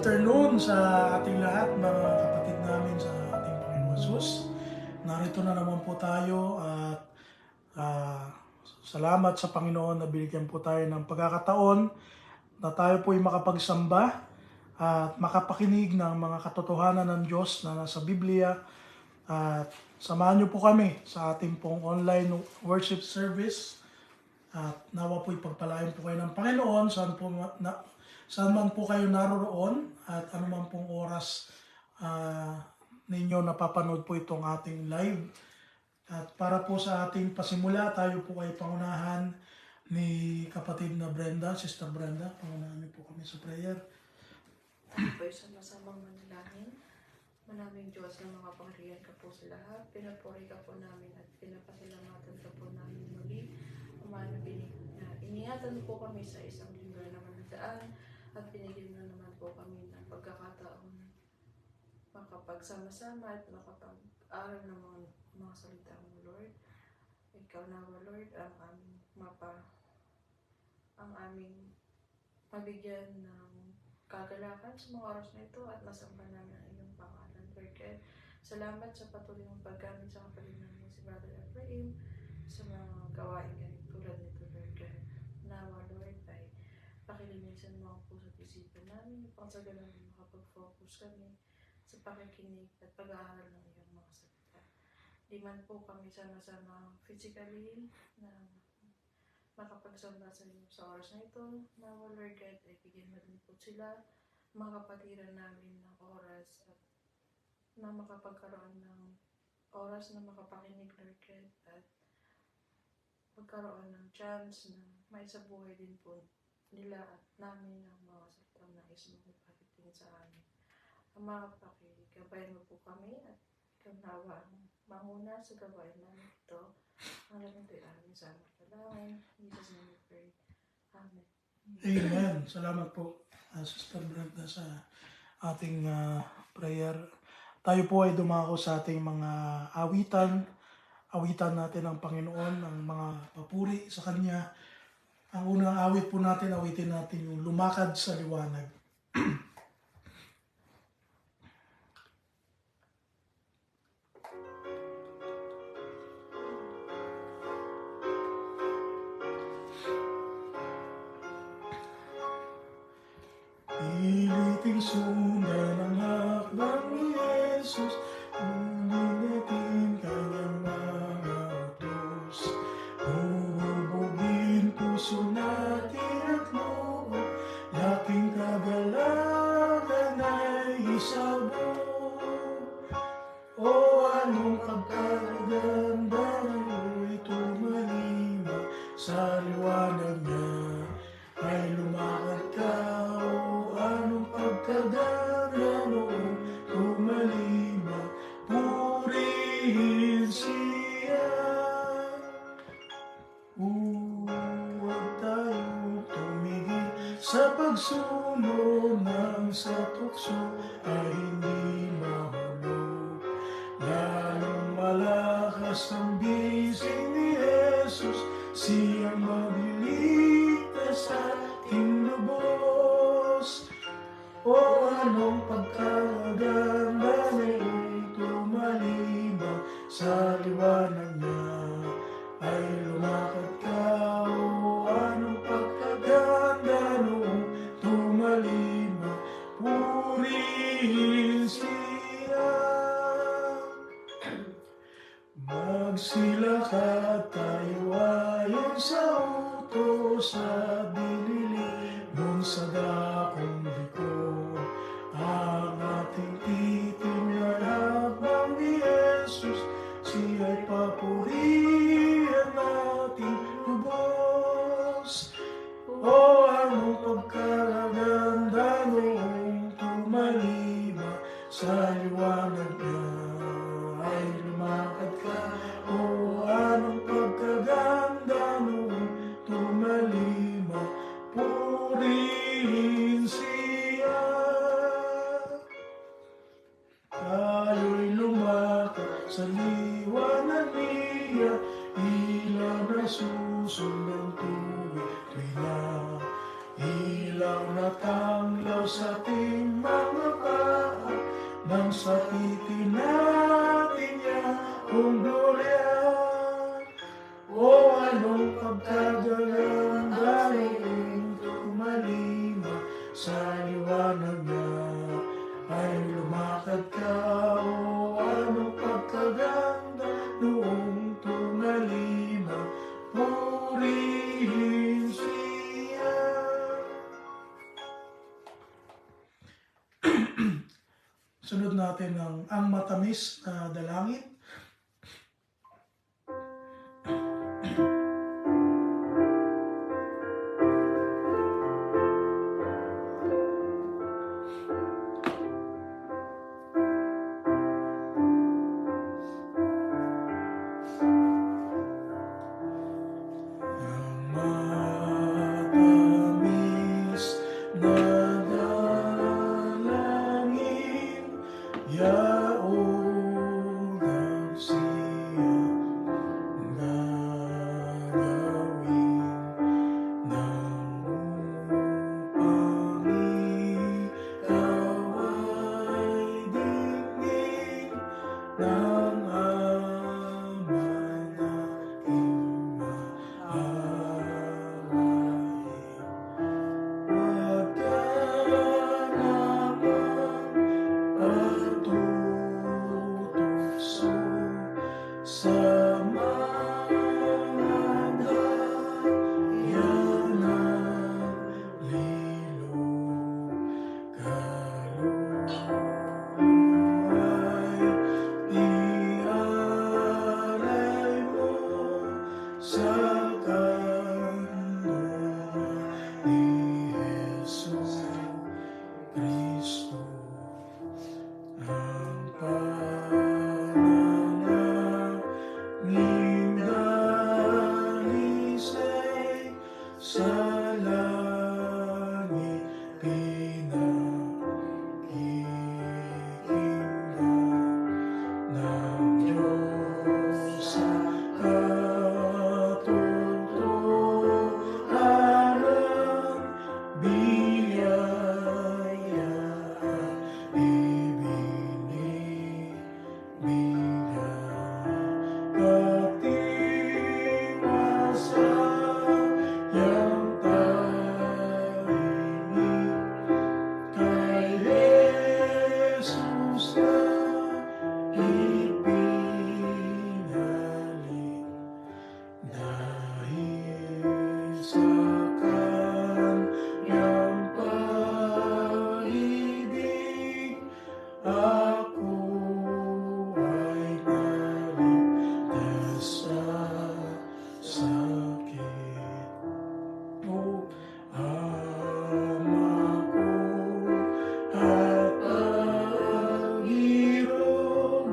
afternoon sa ating lahat, mga kapatid namin sa ating Panginoon Jesus. Narito na naman po tayo at salamat sa Panginoon na binigyan po tayo ng pagkakataon na tayo po ay makapagsamba at makapakinig ng mga katotohanan ng Diyos na nasa Biblia. At samahan niyo po kami sa ating pong online worship service. At nawa po ipagpalain po kayo ng Panginoon saan man po kayo naroroon at anuman pong oras ninyo napapanood po itong ating live. At para po sa ating pasimula, tayo po ay pangunahan ni kapatid na Brenda, Sister Brenda. Pangunahan niyo po kami sa prayer. Tayo sa masamang manalangin. Manaming Diyos na mga pangyarihan ka po sa lahat. Pinapuri ka po namin at pinapasalamatan ka po namin muli. Iniingatan po kami sa isang linggo na manadaan at binigyan na naman po kami ng pagkakataon makapagsama-sama at makapag-aral ng mga salita mo, Lord. Ikaw na, Lord, ang aming mabigyan ng kagalakan sa mga oras na ito at masamba namin ang iyong pangalan, Lord God. Salamat sa patuloy mong paggamit sa kapatid namin si Brother Ephraim sa mga gawain ganit tulad nito, Lord God. Nawa, Lord, ay pakilinisan mo ang puso't isipan namin upang sa ganun makapag-focus kami sa pakikinig at pag-aaral ng iyong mga salita. Di man po kami sama-sama physically na makapagsamba sa iyo sa oras na ito. Nawa, Lord God, ay bigyan mo din po sila, mga kapatiran namin ng oras at na makapagkaroon ng oras na makapakinig, Lord God, at magkaroon ng chance na may sa buhay din po nila at namin ang mga salitang nais mo ipakitingin sa amin. Ang mga pakikabayan mo po kami at ikaw nawa ang manguna sa gawain namin ito. Ang lamin ito'y aming sa aming kalangin. In Jesus' name we pray. Amen. Amen. Salamat po, Sister Brenda, sa ating prayer. Tayo po ay dumako sa ating mga awitan. Awitan natin ang Panginoon, ang mga papuri sa Kanya. Ang unang awit po natin, awitin natin yung Lumakad sa Liwanag. Piliting sundan ang hakbang ni Jesus, ulitin kanyang mga utos. Hubugin puso natin at loob, laking kagalakan ay isabog. O anong pagkaganda na'y tumalima sa liwanag niya, ay lumakad ka. O anong pagkaganda noong tumalima, purihin siya. Huwag tayong tumigil sa pagsunod ng sa tukso ay hindi mahulog. Lalong malakas ang bisig ni Jesus, siyang magliligtas sa ating lubos. O anong pagkaganda na'y tumalibang sa liwanag niya, ay lumakad ka. O anong pagkaganda noong tumalibang, purihin siya. Magsilakad tayo ayon sa utos at dinilig mong sa dakong likod. Ang ating titingnan habang ni Jesus, siya'y papurihan nating lubos. O anong pagkaganda noong tumalima sa liwanag niya, ay lumakad ka. O anong pagkaganda noong tumalima, purihin siya. Tayo'y lumakad sa liwanag niya, ilaw na susundan tuwing na, ilaw na tanglaw sa ating nang sakitin natin yung gloria. O anong pagkaganda noong tumalima sa liwanag na ay lumakad ka. O anong pagkaganda noong tumalima, purihin siya. Sunod natin ang matamis na dalangin. Matamis na dalangin, yaong nagsiya gagawin ng upang ikaw ay digin ng Ama nating maawain. Huwag ka namang patutukso sa mga daya ng lilo. Kaluluwa'y ialay mo sa kanlungan ni Hesus Kristo. Ang panalangin dalisay sa langit pinakikinggan ng Diyos sa katotohanan, biyaya at ibinibigay. Katiwasayang tahimik kay Jesus na ipinalit, dahil sa kanyang pag-ibig ako ay naligtas sa sakit. O Ama ko, at paghirog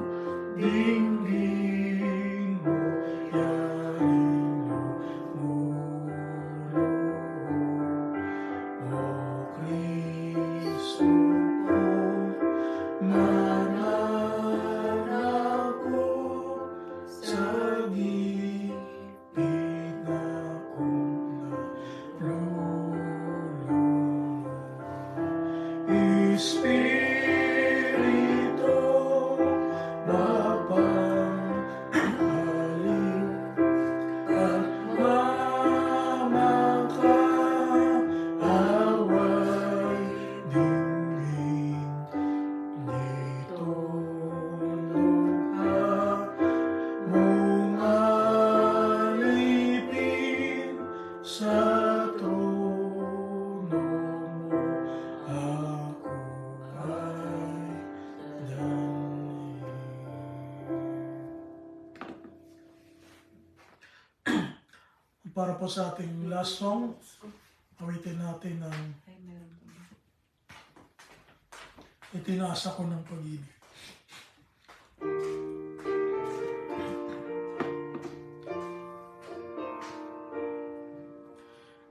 dinggin mo yaring lumuluhod. O Kristo ko, manang ako sa gipit na kong nalulunod. Espiritu, mapanghalin at mamakaaway dinggin nitong lukha mong alipin sa trono mo. Ako ay dalhin. Para po sa ating last song, awitin natin ang itinaas ako ng pag-ibig.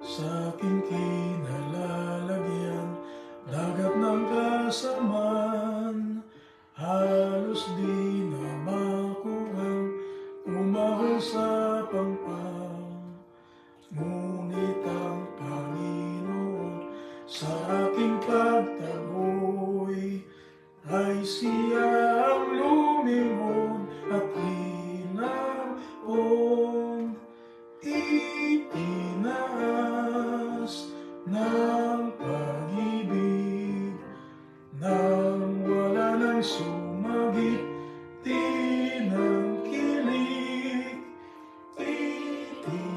Sa aking kinalalagyan, dagat ng kasamaan, halos di na makuhang umahon sa pangpang. Ngunit ang Panginoon sa aking pagtaboy ay siyang lumingon at hinapon, itinaas ng pag-ibig, nang wala nang sumagit, tinangkilik, itinaas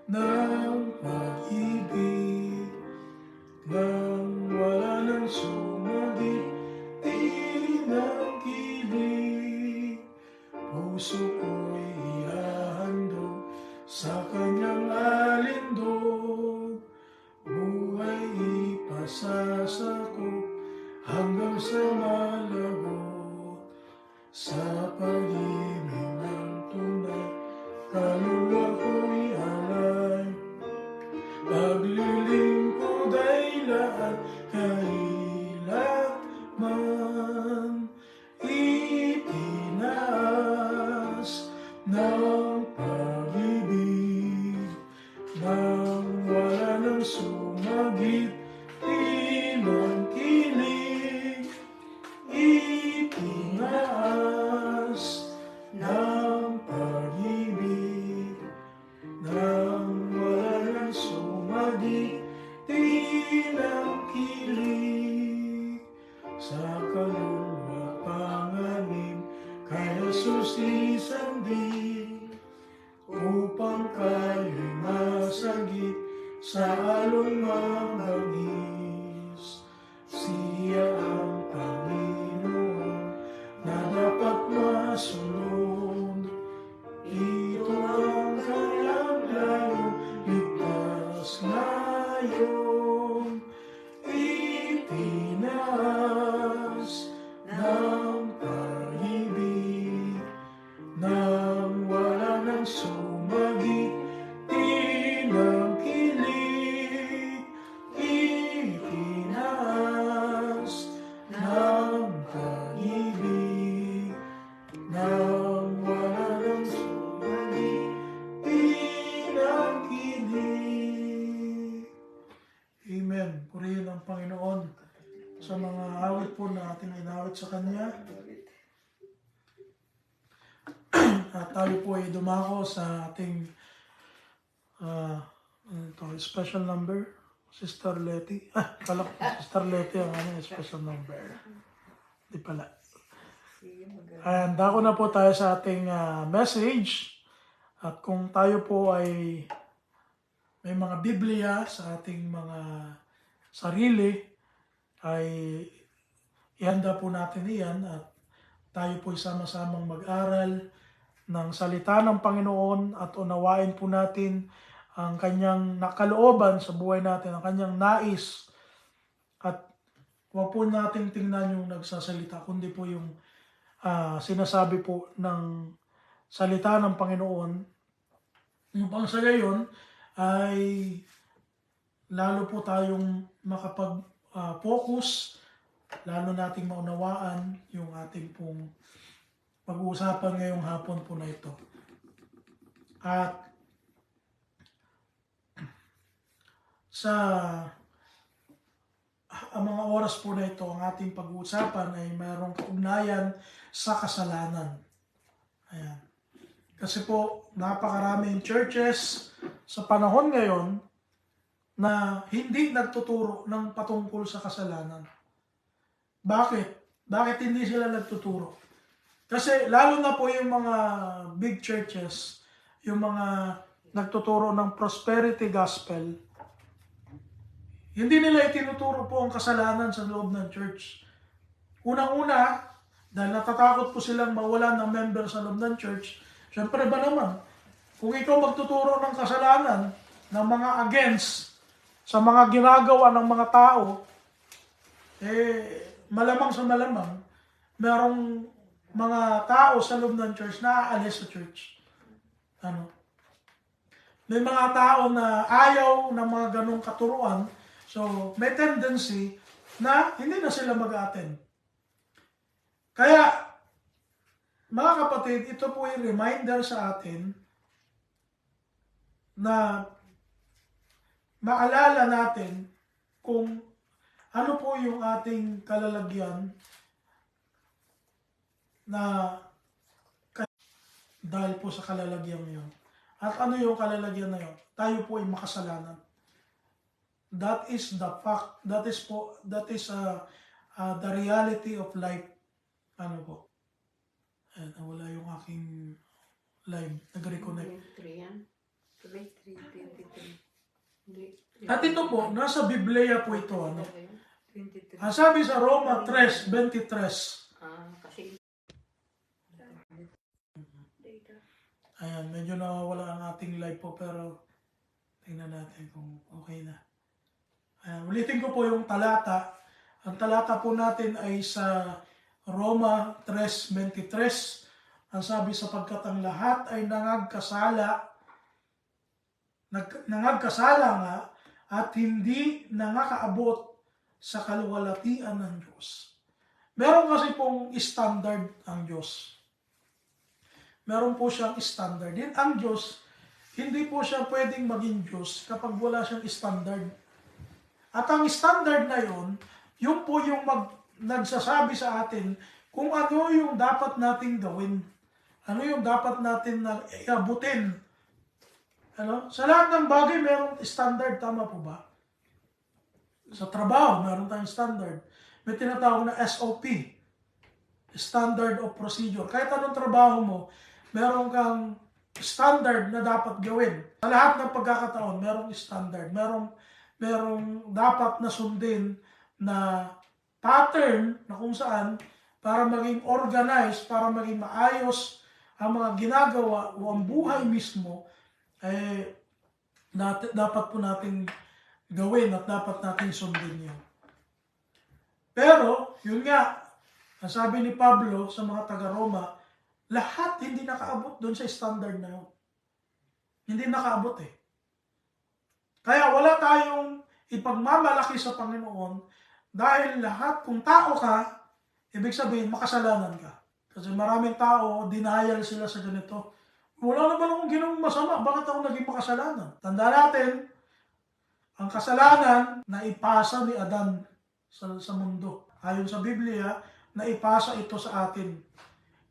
ng pag-ibig, nang wala nang sumagit, tinangkilik. Puso ko'y ihahandog sa kanyang alindog, buhay ipasasakop hanggang sa malagot. Sa pag-ibig ng tunay, kaluluwa ko'y alay, paglilingkod ay lahat kailanman, itinaas ng pag-ibig, nang wala nang sumagit, tinangkilik, itinaas ng pag-ibig, nang wala nang sumagit, tinangkilik. Sa kaluluwa panganib kay Jesus isandin, upang kayo'y masagip sa along mabangis. Siya ang Panginoon na dapat masunod. Ito ang kanyang layo, ligtas ngayon, itinaas ng pag-ibig, nang wala nang sumagit, tinangkilik, itinaas ng pag-ibig, nang wala nang sumagit, tinangkilik. Amen. Purihin ang Panginoon sa mga awit po na ating inawit sa Kanya. At tayo po ay dumako sa ating special number. Sister Letty. Kala ko Sister Letty ang special number. Di pala. And dako na po tayo sa ating message. At kung tayo po ay may mga Biblia sa ating mga sarili, ay ihanda po natin iyan at tayo po sama-samang mag-aral ng salita ng Panginoon at unawain po natin ang kanyang nakalooban sa buhay natin, ang kanyang nais. At huwag po natin tingnan yung nagsasalita, kundi po yung sinasabi po ng salita ng Panginoon. Yung pang sa gayon ay lalo po tayong makapag-focus, lalo nating maunawaan yung ating pong pag-uusapan ngayong hapon po na ito. At sa ang mga oras po na ito, ang ating pag-uusapan ay mayroong kaugnayan sa kasalanan. Ayan. Kasi po, napakaraming churches sa panahon ngayon na hindi nagtuturo ng patungkol sa kasalanan. Bakit? Bakit hindi sila nagtuturo? Kasi lalo na po yung mga big churches, yung mga nagtuturo ng prosperity gospel, hindi nila itinuturo po ang kasalanan sa loob ng church. Unang-una, dahil natatakot po silang mawalan ng member sa loob ng church, syempre ba naman, kung ikaw magtuturo ng kasalanan, ng mga against, sa mga ginagawa ng mga tao, malamang sa malamang, merong mga tao sa loob ng church na aalis sa church. May mga tao na ayaw ng mga ganong katuruan, so may tendency na hindi na sila mag-attend. Kaya, mga kapatid, ito po yung reminder sa atin na maalala natin kung Ano po yung ating kalalagyan na dahil po sa kalalagyan yun? At ano yung kalalagyan na yun? Tayo po ay makasalanan. That is the fact. That is the reality of life. Ano po? Ayan, nawala yung aking live. Nag-reconnect. 23 yan. 23. At ito po, nasa Biblia po ito. Ano? 23. Ang sabi sa Roma 3:23. Kasi Data. Ayan, medyo nawawala ang ating live po pero tingnan natin kung okay na. Ayan, ulitin ko po yung talata. Ang talata po natin ay sa Roma 3:23. Ang sabi, sapagkat ang lahat ay nangagkasala nga at hindi nangakaabot sa kaluwalhatian ng Diyos. Meron kasi pong standard ang Diyos. Meron po siyang standard. Din ang Diyos, hindi po siya pwedeng maging Diyos kapag wala siyang standard. At ang standard na yun po yung nagsasabi sa atin kung ano yung dapat nating gawin. Ano yung dapat natin na iabutin. Ano? Sa lahat ng bagay, merong standard. Tama po ba? Sa trabaho, meron tayong standard. May tinatawag na SOP. Standard of Procedure. Kahit anong trabaho mo, meron kang standard na dapat gawin. Sa lahat ng pagkakataon, merong standard. Merong dapat na sundin na pattern na kung saan para maging organized, para maging maayos ang mga ginagawa o ang buhay mismo, dapat po natin gawin at dapat natin sundin yun. Pero, yun nga, ang sabi ni Pablo sa mga taga-Roma, lahat hindi nakaabot doon sa standard na yun. Hindi nakaabot eh. Kaya wala tayong ipagmamalaki sa Panginoon dahil lahat, kung tao ka, ibig sabihin, makasalanan ka. Kasi maraming tao, denial sila sa ganito. Wala naman akong ginawang masama, bakit ako naging makasalanan? Tanda natin, ang kasalanan na ipasa ni Adan sa mundo. Ayon sa Biblia, na ipasa ito sa atin.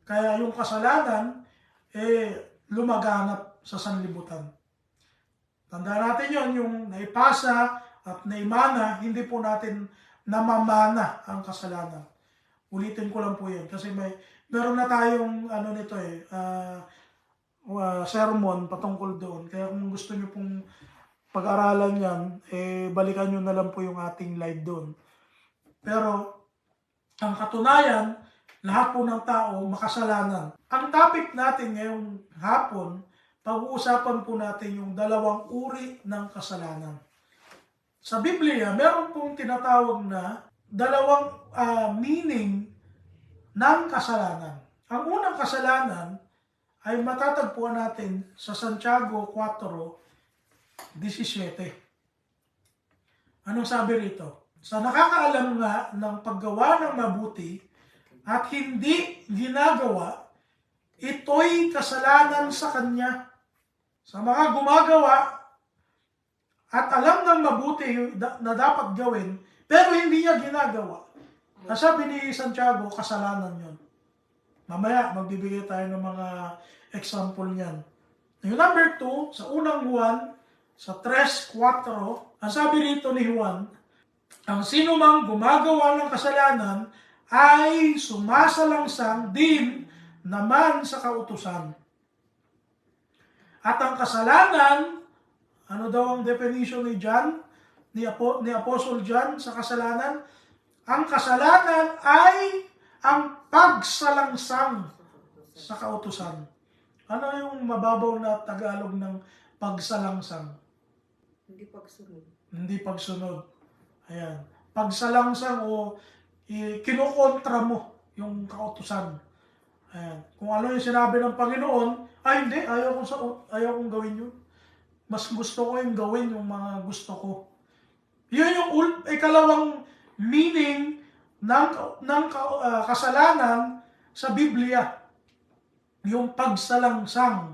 Kaya yung kasalanan, lumaganap sa sanlibutan. Tanda natin yon, yung naipasa at naimana, hindi po natin namamana ang kasalanan. Ulitin ko lang po yan kasi meron na tayong sermon patungkol doon. Kaya kung gusto nyo pong pag-aralan yan, balikan nyo na lang po yung ating live doon. Pero ang katunayan, lahat po ng tao makasalanan. Ang topic natin ngayong hapon, pag-uusapan po natin yung dalawang uri ng kasalanan. Sa Biblia, meron pong tinatawag na dalawang meaning ng kasalanan. Ang unang kasalanan ay matatagpuan natin sa Santiago 4:17. Anong sabi rito? Sa nakakaalam nga ng paggawa ng mabuti at hindi ginagawa, ito'y kasalanan sa kanya. Sa mga gumagawa at alam ng mabuti na dapat gawin, pero hindi niya ginagawa. Sabi ni Santiago, kasalanan yon. Mamaya, magbibigay tayo ng mga example niyan. Yung number 2, sa unang Juan, sa 3:4, ang sabi rito ni Juan, ang sinumang gumagawa ng kasalanan ay sumasalangsang din naman sa kautusan. At ang kasalanan, ano daw ang definition ni John, ni Apostle John sa kasalanan? Ang kasalanan ay ang pagsalangsang sa kautusan. Ano yung mababaw na Tagalog ng pagsalangsang? hindi pagsunod. Hindi pagsunod. Ayan. Pagsalangsang o kinukontra mo yung kautusan. Ayan. Kung ano yung sinabi ng Panginoon, ay hindi, ayaw kong gawin yun. Mas gusto ko yung gawin yung mga gusto ko. Yun yung ikalawang meaning ng kasalanan sa Biblia. Yung pagsalangsang.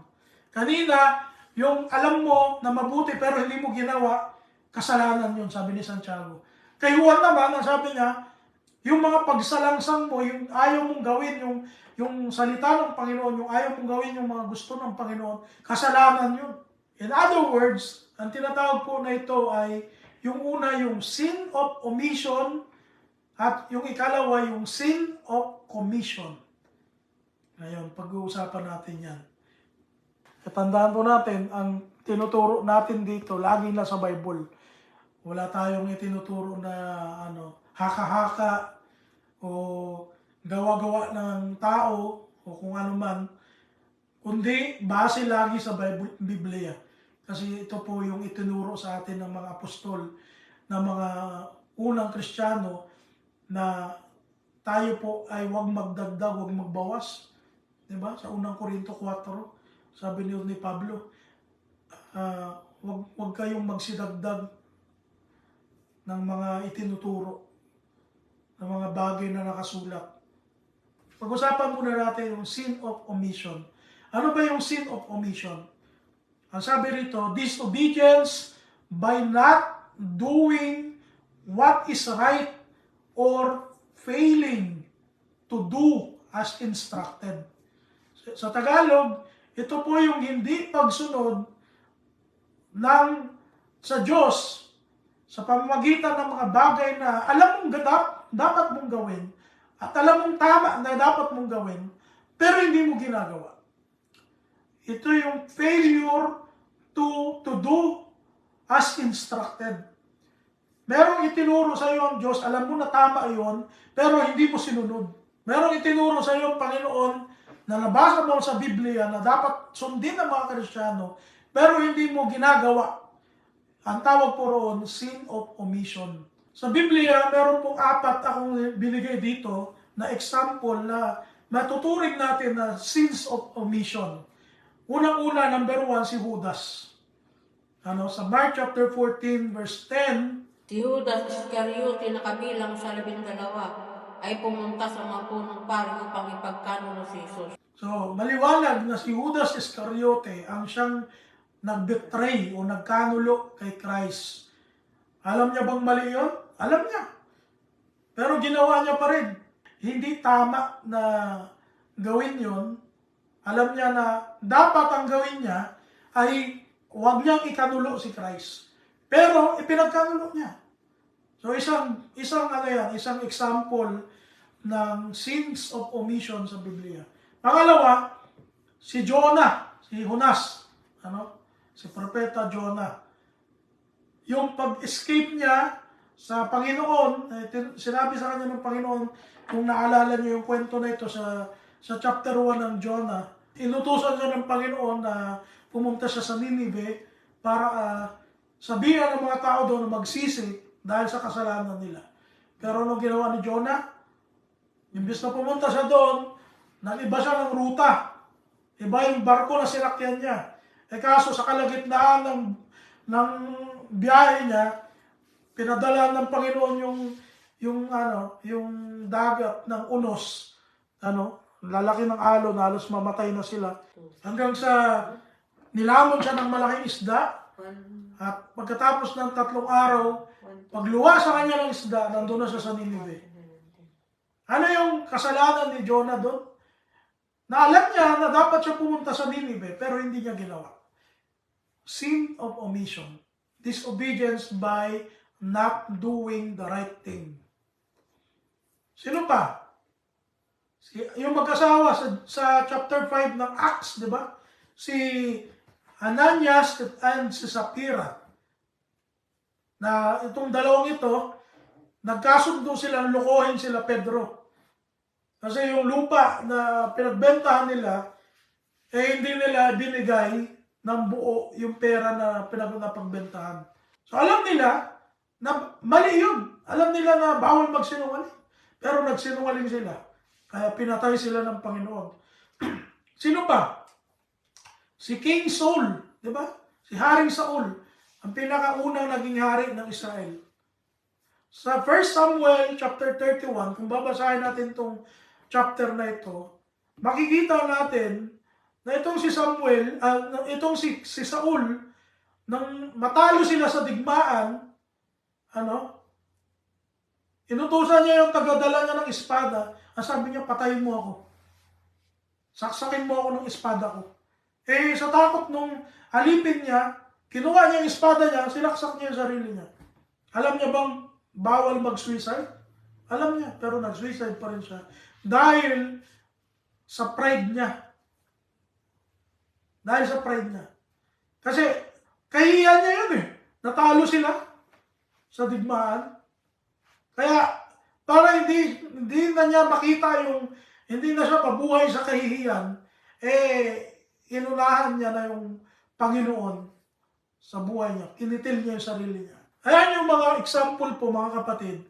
Kanina, yung alam mo na mabuti pero hindi mo ginawa, kasalanan yun, sabi ni Santiago. Kay Juan naman, ang sabi niya, yung mga pagsalangsang mo, yung ayaw mong gawin, yung salita ng Panginoon, yung ayaw mong gawin yung mga gusto ng Panginoon, kasalanan yun. In other words, ang tinatawag po na ito ay yung una, yung sin of omission, at yung ikalawa, yung sin of commission. Ngayon, pag-uusapan natin yan. Katandaan po natin, ang tinuturo natin dito, lagi na sa Bible. Wala tayong itinuturo na haka-haka o gawa-gawa ng tao o kung ano man, kundi base lagi sa Biblia. Kasi ito po yung itinuro sa atin ng mga apostol, ng mga unang Kristiyano, na tayo po ay huwag magdagdag, huwag magbawas. Diba? Sa unang Korinto 4, sabi ni Pablo, huwag kayong magsidagdag ng mga itinuturo, ng mga bagay na nakasulat. Pag-usapan muna natin yung sin of omission. Ano ba yung sin of omission? Ang sabi rito, disobedience by not doing what is right or failing to do as instructed. Sa Tagalog, ito po yung hindi pagsunod sa Diyos sa pamamagitan ng mga bagay na alam mong dapat mong gawin at alam mong tama na dapat mong gawin, pero hindi mo ginagawa. Ito yung failure to do as instructed. Merong itinuro sa iyo ang Diyos, alam mo na tama iyon, pero hindi mo sinunod. Merong itinuro sa iyo ang Panginoon na nabasa mo sa Biblia na dapat sundin ng mga Kristiyano, pero hindi mo ginagawa. Ang tawag po roon, sin of omission. Sa Biblia, meron pong 4 akong binigay dito na example na matuturing natin na sins of omission. Unang-una, number 1, si Judas. Sa Mark chapter 14, verse 10, Si Judas Iscariote na kabilang sa 12 ay pumunta sa mga punong pari upang ipagkanulo si Jesus. So, maliwanag na si Judas Iscariote ang siyang nag-betray o nagkanulo kay Christ. Alam niya bang mali yun? Alam niya. Pero ginawa niya pa rin. Hindi tama na gawin yun. Alam niya na dapat ang gawin niya ay huwag niyang ikanulo si Christ. Pero ipinagkanulo niya. So isang example ng sins of omission sa Biblia. Pangalawa, si Jonah, si Jonas, si Propeta Jonah. Yung pag-escape niya sa Panginoon, sinabi sa kanya ng Panginoon, kung naalala niyo yung kwento na ito sa chapter 1 ng Jonah, inutusan siya ng Panginoon na pumunta siya sa Ninive para sabihan ng mga tao doon na magsisi dahil sa kasalanan nila. Pero anong ginawa ni Jonah? Imbis na pumunta siya doon, nag-iba siya ng ruta. Iba yung barko na sinakyan niya. Kaso sa kalagitnaan ng biyahe niya, pinadala ng Panginoon yung dagat ng unos. Lalaki ng alon, halos mamatay na sila. Hanggang sa nilamon siya ng malaking isda. At pagkatapos ng 3 araw, pagluwa sa kanya ng isda, nandun na siya sa Ninive. Ano yung kasalanan ni Jonah doon? Na alam niya na dapat siya pumunta sa Ninive, pero hindi niya ginawa. Sin of omission. Disobedience by not doing the right thing. Sino pa? Yung mag-asawa sa chapter 5 ng Acts, di ba? Si Ananias and si Sapphira. Na itong dalawang ito, nagkasundo sila, lukohin sila Pedro. Kasi yung lupa na pinagbentahan nila, hindi nila binigay ng buo yung pera na pinagbentahan. So alam nila na mali yun. Alam nila na bawal magsinungaling. Pero nagsinungaling sila. Kaya pinatay sila ng Panginoon. Sino pa? Si King Saul, di ba? Si Haring Saul, ang pinakaunang naging hari ng Israel. Sa 1 Samuel chapter 31, kung babasahin natin itong chapter na ito, makikita natin na itong si Samuel, itong si Saul, nang matalo sila sa digmaan, Inutusan niya yung tagadala niya ng espada. Ang sabi niya, patayin mo ako. Saksakin mo ako ng espada ko. Eh, sa takot nung alipin niya, kinuha niya yung espada niya, sinaksak niya yung sarili niya. Alam niya bang bawal mag-suicide? Alam niya, pero nag-suicide pa rin siya. Dahil sa pride niya. Dahil sa pride niya. Kasi, kahihiyan niya yun eh. Natalo sila sa digmaan. Kaya, para hindi na niya makita yung, hindi na siya mabuhay sa kahihiyan, inunahan niya na yung Panginoon sa buhay niya. Kinitil niya yung sarili niya. Ayan yung mga example po, mga kapatid,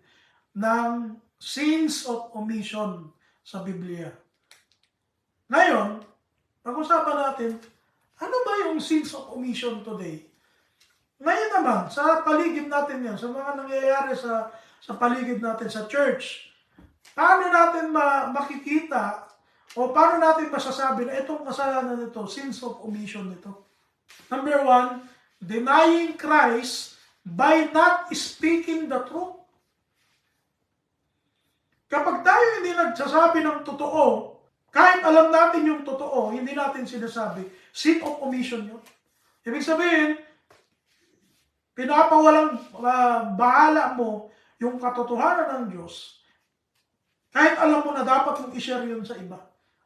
ng sins of omission sa Biblia. Ngayon, pag-usapan natin, ano ba yung sins of omission today? Ngayon naman, sa paligid natin yan, sa mga nangyayari sa paligid natin sa church, paano natin makikita o paano natin masasabi na itong kasalanan nito, sins of omission nito? Number 1, denying Christ by not speaking the truth. Kapag tayo hindi nagsasabi ng totoo, kahit alam natin yung totoo, hindi natin sinasabi, sin of omission yun. Ibig sabihin, pinapawalang bahala mo yung katotohanan ng Diyos, kahit alam mo na dapat mong i-share yun sa iba.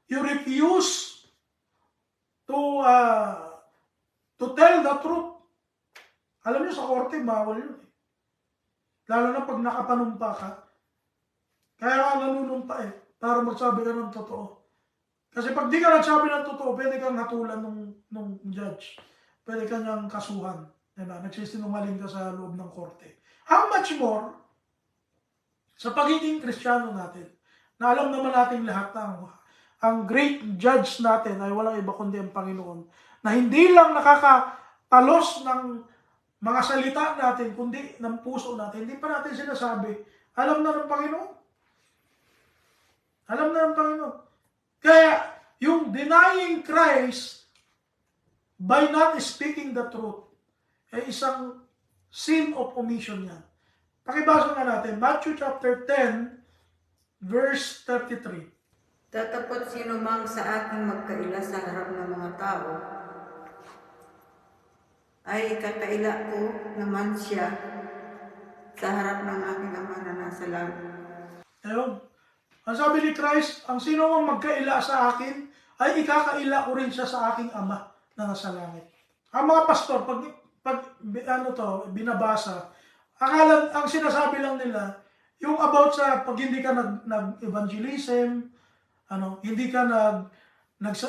You refuse to tell the truth. Alam niyo, sa korte, bawal yun. Lalo na pag nakapanumpa ka. Kaya ka nanunumpa para magsabi ka ng totoo. Kasi pag di ka nagsabi ng totoo, pwede kang hatulan ng judge. Pwede ka niyang kasuhan. Diba? Nagsisinungaling ka sa loob ng korte. How much more sa pagiging Kristiyano natin, na alam naman natin lahat na ang great judge natin ay walang iba kundi ang Panginoon, na hindi lang nakakatalos ng mga salita natin, kundi ng puso natin. Hindi pa natin sinasabi. Alam na ng Panginoon. Alam na ng Panginoon. Kaya, yung denying Christ by not speaking the truth ay isang sin of omission yan. Pakibasa nga natin, Matthew chapter 10, verse 33. Tatapot sino mang sa aking magkaila sa harap ng mga tao, ay kakaila ko naman siya sa harap ng aking Ama na nasa langit. Ayun. Ang sabi ni Christ, ang sino mang magkaila sa akin, ay ikakaila ko rin siya sa aking Ama na nasa langit. Ang mga pastor, pag binabasa, ang sinasabi lang nila, yung about sa pag hindi ka nag-evangelism, hindi ka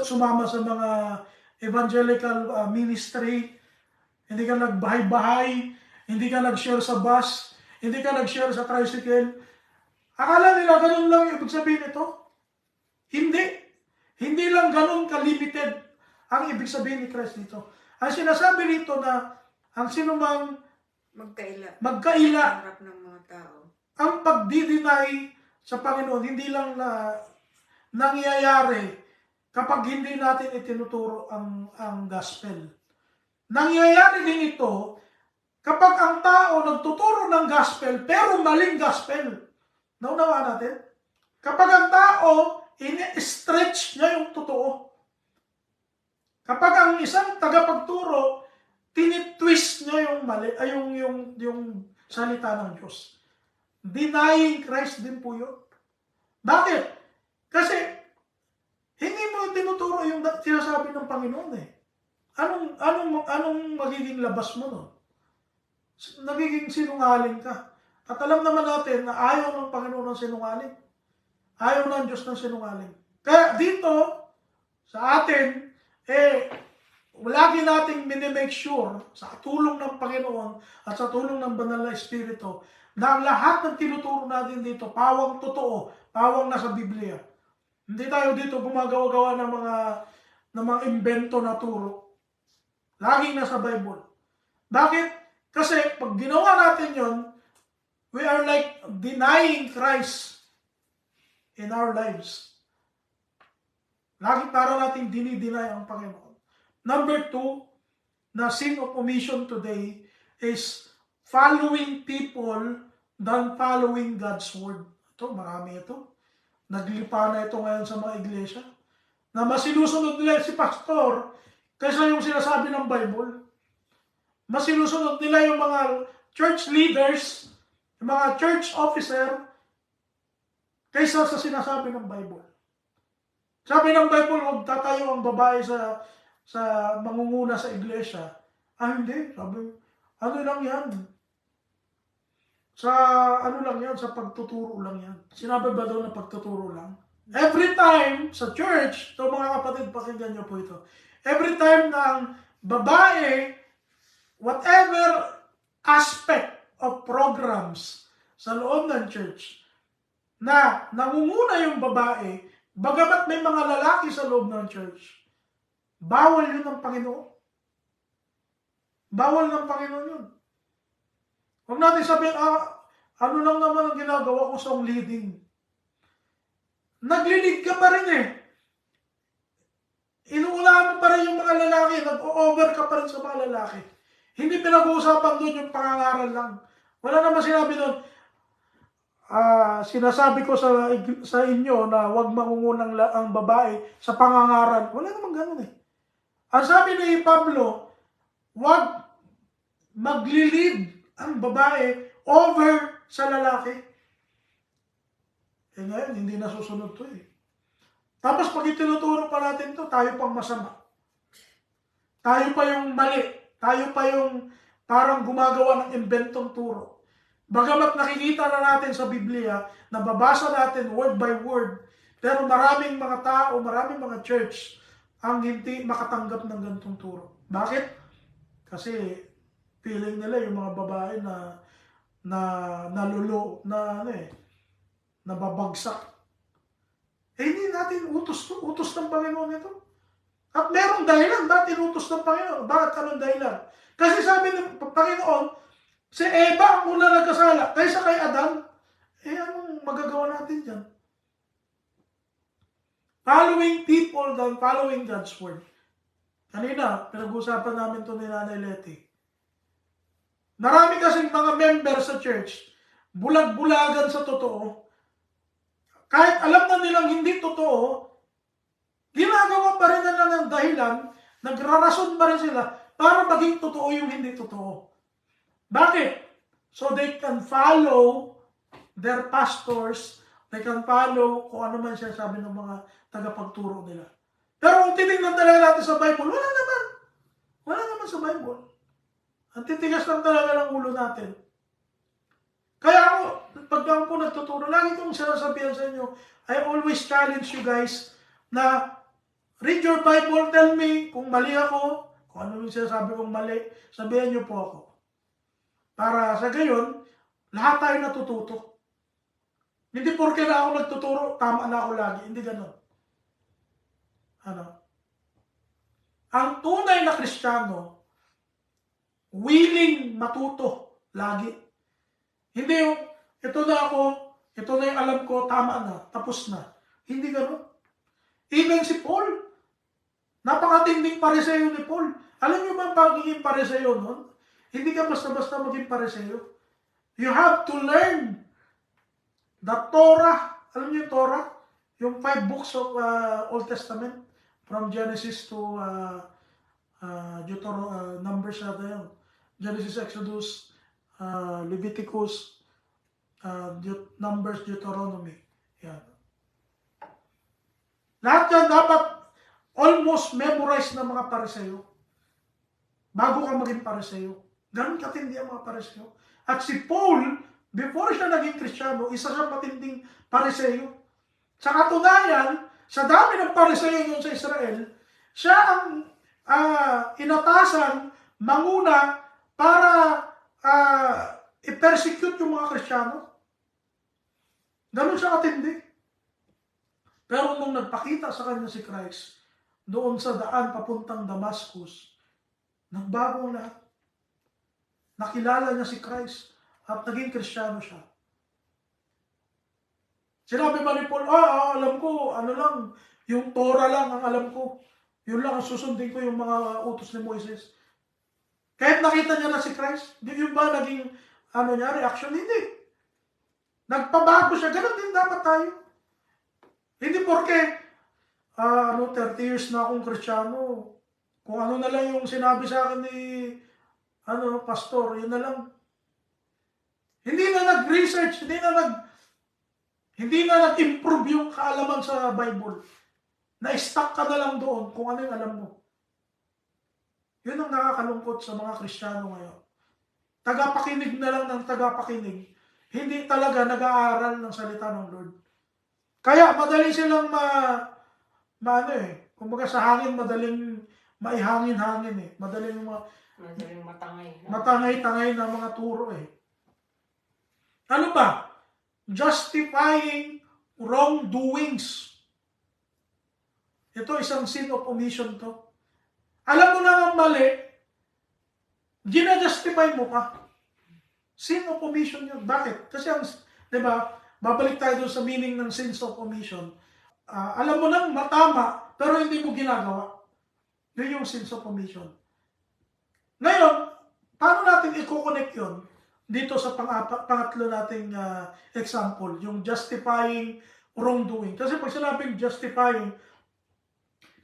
sumama sa mga evangelical ministry, hindi ka nagbahay-bahay, hindi ka nag-share sa bus, hindi ka nag-share sa tricycle. Akala nila ganun lang yung ibig sabihin ito? Hindi. Hindi lang ganun ka-limited ang ibig sabihin ni Christ dito. Ang sinasabi dito na ang sinumang magkaila Sa harap ng mga tao. ang pagdi-deny sa Panginoon, hindi lang na nangyayari kapag hindi natin itinuturo ang gospel. Nangyayari din ito kapag ang tao nagtuturo ng gospel pero maling gospel. Naunawa natin? Kapag ang tao ini-stretch niya yung totoo. Kapag ang isang tagapagturo tinitwist niya yung mali, yung salita ng Diyos. Denying Christ din po yun. Bakit? Kasi hindi mo tinuturo yung sinasabi ng Panginoon eh. Anong magiging labas mo nun? Nagiging sinungaling ka. At alam naman natin na ayaw ng Panginoon ng sinungaling. Ayaw ng Diyos ng sinungaling. Kaya dito, sa atin, lagi nating minimake sure sa tulong ng Panginoon at sa tulong ng Banal na Espiritu na ang lahat ng tinuturo natin dito, pawang totoo, pawang nasa Biblia. Hindi tayo dito gumagawa-gawa ng mga invento na turo. Laging nasa Bible. Bakit? Kasi pag ginawa natin yon, we are like denying Christ in our lives. Lagi para natin dinideny ang Panginoon. Number 2, na sin of omission today is following people than following God's word. Ito, marami ito. Naglipa na ito ngayon sa mga iglesia. Na mas sinusunod nila si pastor kaysa yung sinasabi ng Bible. Mas sinusunod nila yung mga church leaders, yung mga church officer, kaysa sa sinasabi ng Bible. Sabi ng Bible, huwag tatayo ang babae sa mangunguna sa iglesia. Hindi. Sabi, ano lang yan? Sa ano lang yan? Sa pagtuturo lang yan. Sinabi ba daw na pagtuturo lang? Every time sa church, ito mga kapatid, pakinggan niyo po ito. Every time na ang babae, whatever aspect of programs sa loob ng church, na nangunguna yung babae, bagamat may mga lalaki sa loob ng church, bawal yun ng Panginoon. Bawal ng Panginoon yun. Huwag natin sabihin, ano lang naman ang ginagawa ko sa leading. Nagli-lead ka pa rin eh. Inuunahan mo pa rin yung mga lalaki, nag-over ka pa rin sa mga lalaki. Hindi pinag-uusapan doon yung pangangaral lang. Wala naman sinabi doon, sinasabi ko sa inyo na huwag mangungunang ang babae sa pangangaral. Wala naman ganun eh. Ang sabi ni Pablo, huwag magli-lead ang babae over sa lalaki. Eh ngayon, hindi nasusunod to eh. Tapos pag itinuturo pa natin to, tayo pang masama. Tayo pa yung mali. Tayo pa yung parang gumagawa ng inventong turo. Bagamat nakikita na natin sa Biblia, nababasa natin word by word, pero maraming mga tao, maraming mga church ang hindi makatanggap ng ganitong turo. Bakit? Kasi feeling nila yung mga babae na nababagsak. Hindi natin utos ng Panginoon ito. At merong dahilan, bakit inutos ng Panginoon? Bakit anong dahilan? Kasi sabi ng Panginoon, si Eva ang una nagkasala, kaysa kay Adan, anong magagawa natin dyan? Following people than following God's word. Kanina, pinag-usapan namin ito ni Nanay Letty. Marami kasing mga member sa church, bulag-bulagan sa totoo. Kahit alam na nilang hindi totoo, ginagawa pa rin nila ng dahilan, nagrarason pa rin sila para maging totoo yung hindi totoo. Bakit? So they can follow their pastors, they can follow kung ano man siya sabi ng mga tagapagturo nila. Pero kung titingnan talaga natin sa Bible, wala naman. Wala naman sa Bible. Ang titigas lang talaga ng ulo natin. Kaya ako, pag ako po nagtuturo, lagi kong sinasabihan sa inyo, I always challenge you guys na read your Bible, tell me kung mali ako, kung ano yung sinasabi kong mali, sabihan niyo po ako. Para sa gayon, lahat tayo natututo. Hindi porke na ako nagtuturo, tama na ako lagi. Hindi ganon. Ang tunay na Kristiyano, willing matuto lagi. Hindi yung, ito na ako, ito na yung alam ko, tama na, tapos na. Hindi ganon. Even si Paul, napakatinding pariseyo ni Paul. Alam niyo ba ang pagiging pariseyo nun? Hindi ka basta-basta maging pariseyo. You have to learn the Torah. Alam niyo yung Torah? Yung 5 books of Old Testament. From Genesis to Numbers na yun. Genesis, Exodus, Leviticus, Numbers, Deuteronomy. Yan. Lahat yan dapat almost memorized ng mga pariseyo. Bago ka maging pariseyo. Ganun katindi ang mga pariseyo. At si Paul, before siya naging Kristiyano, isa siyang matinding pariseyo. Sa katunayan, sa dami ng pariseyo yun sa Israel, siya ang inatasan, manguna, para i-persecute yung mga Kristiyano. Ganun siya katindi. Pero nung nagpakita sa kanya si Christ, doon sa daan papuntang Damascus, nagbago ang lahat. Nakilala niya si Christ at naging Kristiyano siya. Sinabi ba ni Paul, alam ko, ano lang, yung Torah lang ang alam ko. Yun lang ang susundin ko yung mga utos ni Moises. Kahit nakita niya na si Christ, yun ba naging reaction? Hindi. Nagpabago siya. Ganun din dapat tayo. Hindi porke, 30 years na akong Kristiyano, kung ano na lang yung sinabi sa akin ni, pastor, yun na lang. Hindi na nag-research, hindi na nag-improve yung kaalaman sa Bible. Na-stuck ka na lang doon kung ano yung alam mo. Yun ang nakakalungkot sa mga Kristiyano ngayon. Tagapakinig na lang ng tagapakinig. Hindi talaga nag-aaral ng salita ng Lord. Kaya madali silang kumbaga sa hangin madaling maihangin-hangin eh. Madaling matangay-tangay na mga turo eh. Ano ba? Justifying wrongdoings. Ito isang sin of omission to. Alam mo na ang mali, gina-justify mo pa. Sin of omission yun. Bakit? Kasi di ba, babalik tayo doon sa meaning ng sins of omission. Alam mo nang matama, pero hindi mo ginagawa. Yun yung sins of omission. Ngayon, paano natin i-connect yun dito sa pangatlo nating example, yung justifying wrongdoing. Kasi pag sinabing justifying,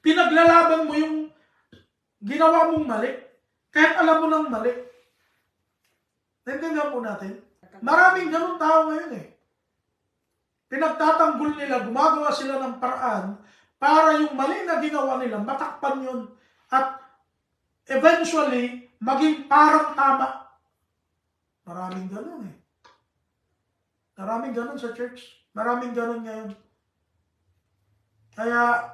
pinaglalaban mo yung ginawa mong mali, kahit alam mo nang mali. Naintindihan po natin? Maraming ganun tao ngayon eh. Pinagtatanggol nila, gumagawa sila ng paraan para yung mali na ginawa nila, matakpan yun. At eventually, maging parang tama. Maraming ganun eh. Maraming ganun sa church. Maraming ganun ngayon. Kaya,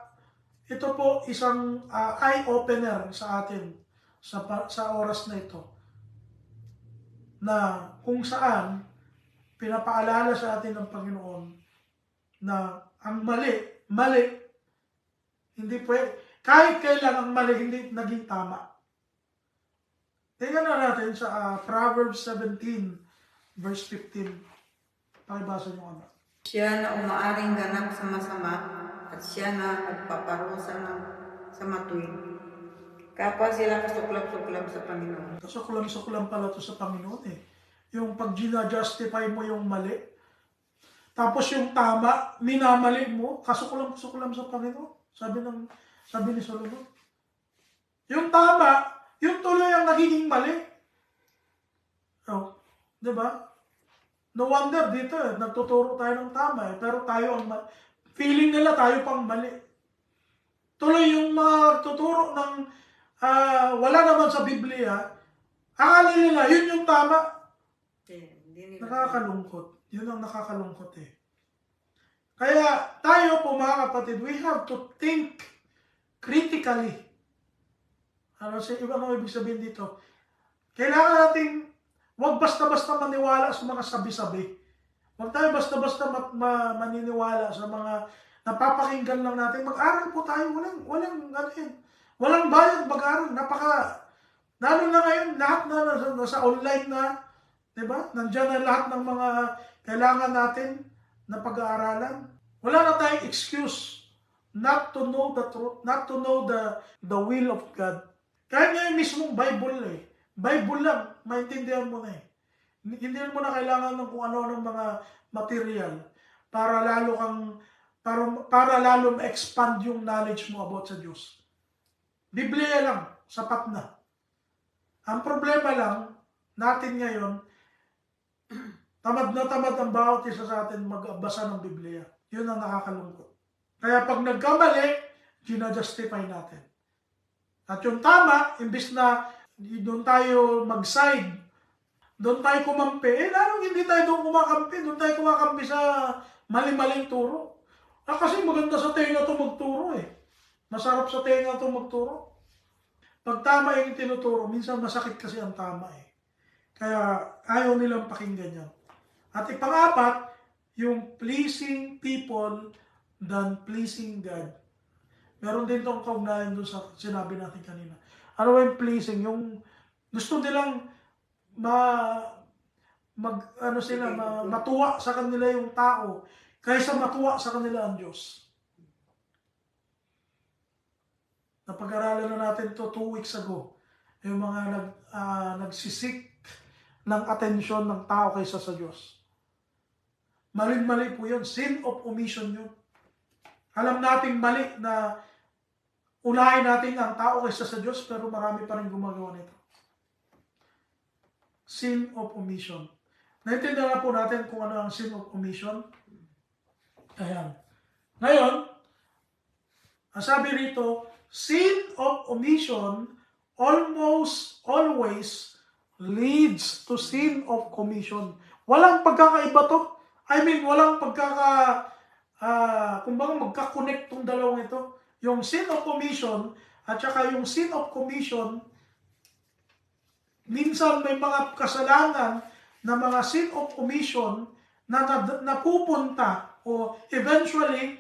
ito po isang eye-opener sa atin sa oras na ito. Na kung saan pinapaalala sa atin ng Panginoon na ang mali, hindi pwede, kahit kailan ang mali, hindi naging tama. Tingnan na natin sa Proverbs 17, verse 15. Pakibasa niyo ano. Siya na umaaring ganap sa masama at siya na nagpaparusa sa matuwid. Kapwa sila kasuklap-suklap sa Panginoon. Kasukulam-sukulam pala ito sa Panginoon eh. Yung pag gina-justify mo yung mali, tapos yung tama, minamali mo, kasukulam-sukulam sa Panginoon. Sabi ni Solomon. Yung tama, yung tuloy ang nagiging mali. Oh, di ba? No wonder dito nagtuturo tayo ng tama eh, pero tayo ang feeling nila tayo pang mali. Tuloy yung mga tuturo ng wala naman sa Biblia, akala nila yun yung tama. Nakakalungkot. Yun ang nakakalungkot eh. Kaya tayo po mga kapatid, we have to think critically. Ano ibig sabihin dito? Kailangan natin huwag basta-basta maniwala sa mga sabi-sabi. Huwag tayo basta-basta maniniwala sa mga napapakinggan lang natin. Mag-aral po tayo. Walang bayad mag-aral. Lalo na ngayon, lahat na nasa online na, di ba? Nandiyan na lahat ng mga kailangan natin na pag-aaralan. Wala na tayong excuse not to know the truth, not to know the will of God. Kahit nga yung mismong Bible eh. Bible lang, maintindihan mo na eh. Hindi mo na kailangan ng kung ano ng mga material para lalo ma-expand yung knowledge mo about sa Diyos. Biblia lang, sapat na. Ang problema lang natin ngayon, tamad na tamad ang bawat isa sa atin magbasa ng Biblia. Yun ang nakakalungkot. Kaya pag nagkamali, gina-justify natin. At yung tama, imbis na doon tayo mag-side, doon tayo kumampi, lalong hindi tayo doon kumakampi, doon tayo kumakampi sa mali-maling turo. Kasi maganda sa tenga ito magturo eh. Masarap sa tenga ito magturo. Pag tama yung tinuturo, minsan masakit kasi ang tama eh. Kaya ayaw nilang pakinggan yan. At ipang-apat, yung pleasing people than pleasing God. Meron din itong kaugnayan doon sa sinabi natin kanina. Ano ba yung pleasing? Yung gusto nilang matuwa sa kanila yung tao kaysa matuwa sa kanila ang Diyos. Napag-aralan na natin to 2 weeks ago. Yung mga nagsisik ng atensyon ng tao kaysa sa Diyos. Mali po yun. Sin of omission yun. Alam nating mali na unahin natin ang tao kaysa sa Diyos, pero marami pa rin gumagawa nito. Sin of omission. Naintindihan na po natin kung ano ang sin of omission. Ayan. Ngayon, ang sabi rito, sin of omission almost always leads to sin of commission. Walang pagkakaiba to. I mean, walang kumbaga magka-connect tong dalawang ito. Yung sin of omission at saka yung sin of commission, minsan may mga kasalanan na mga sin of omission na napupunta o eventually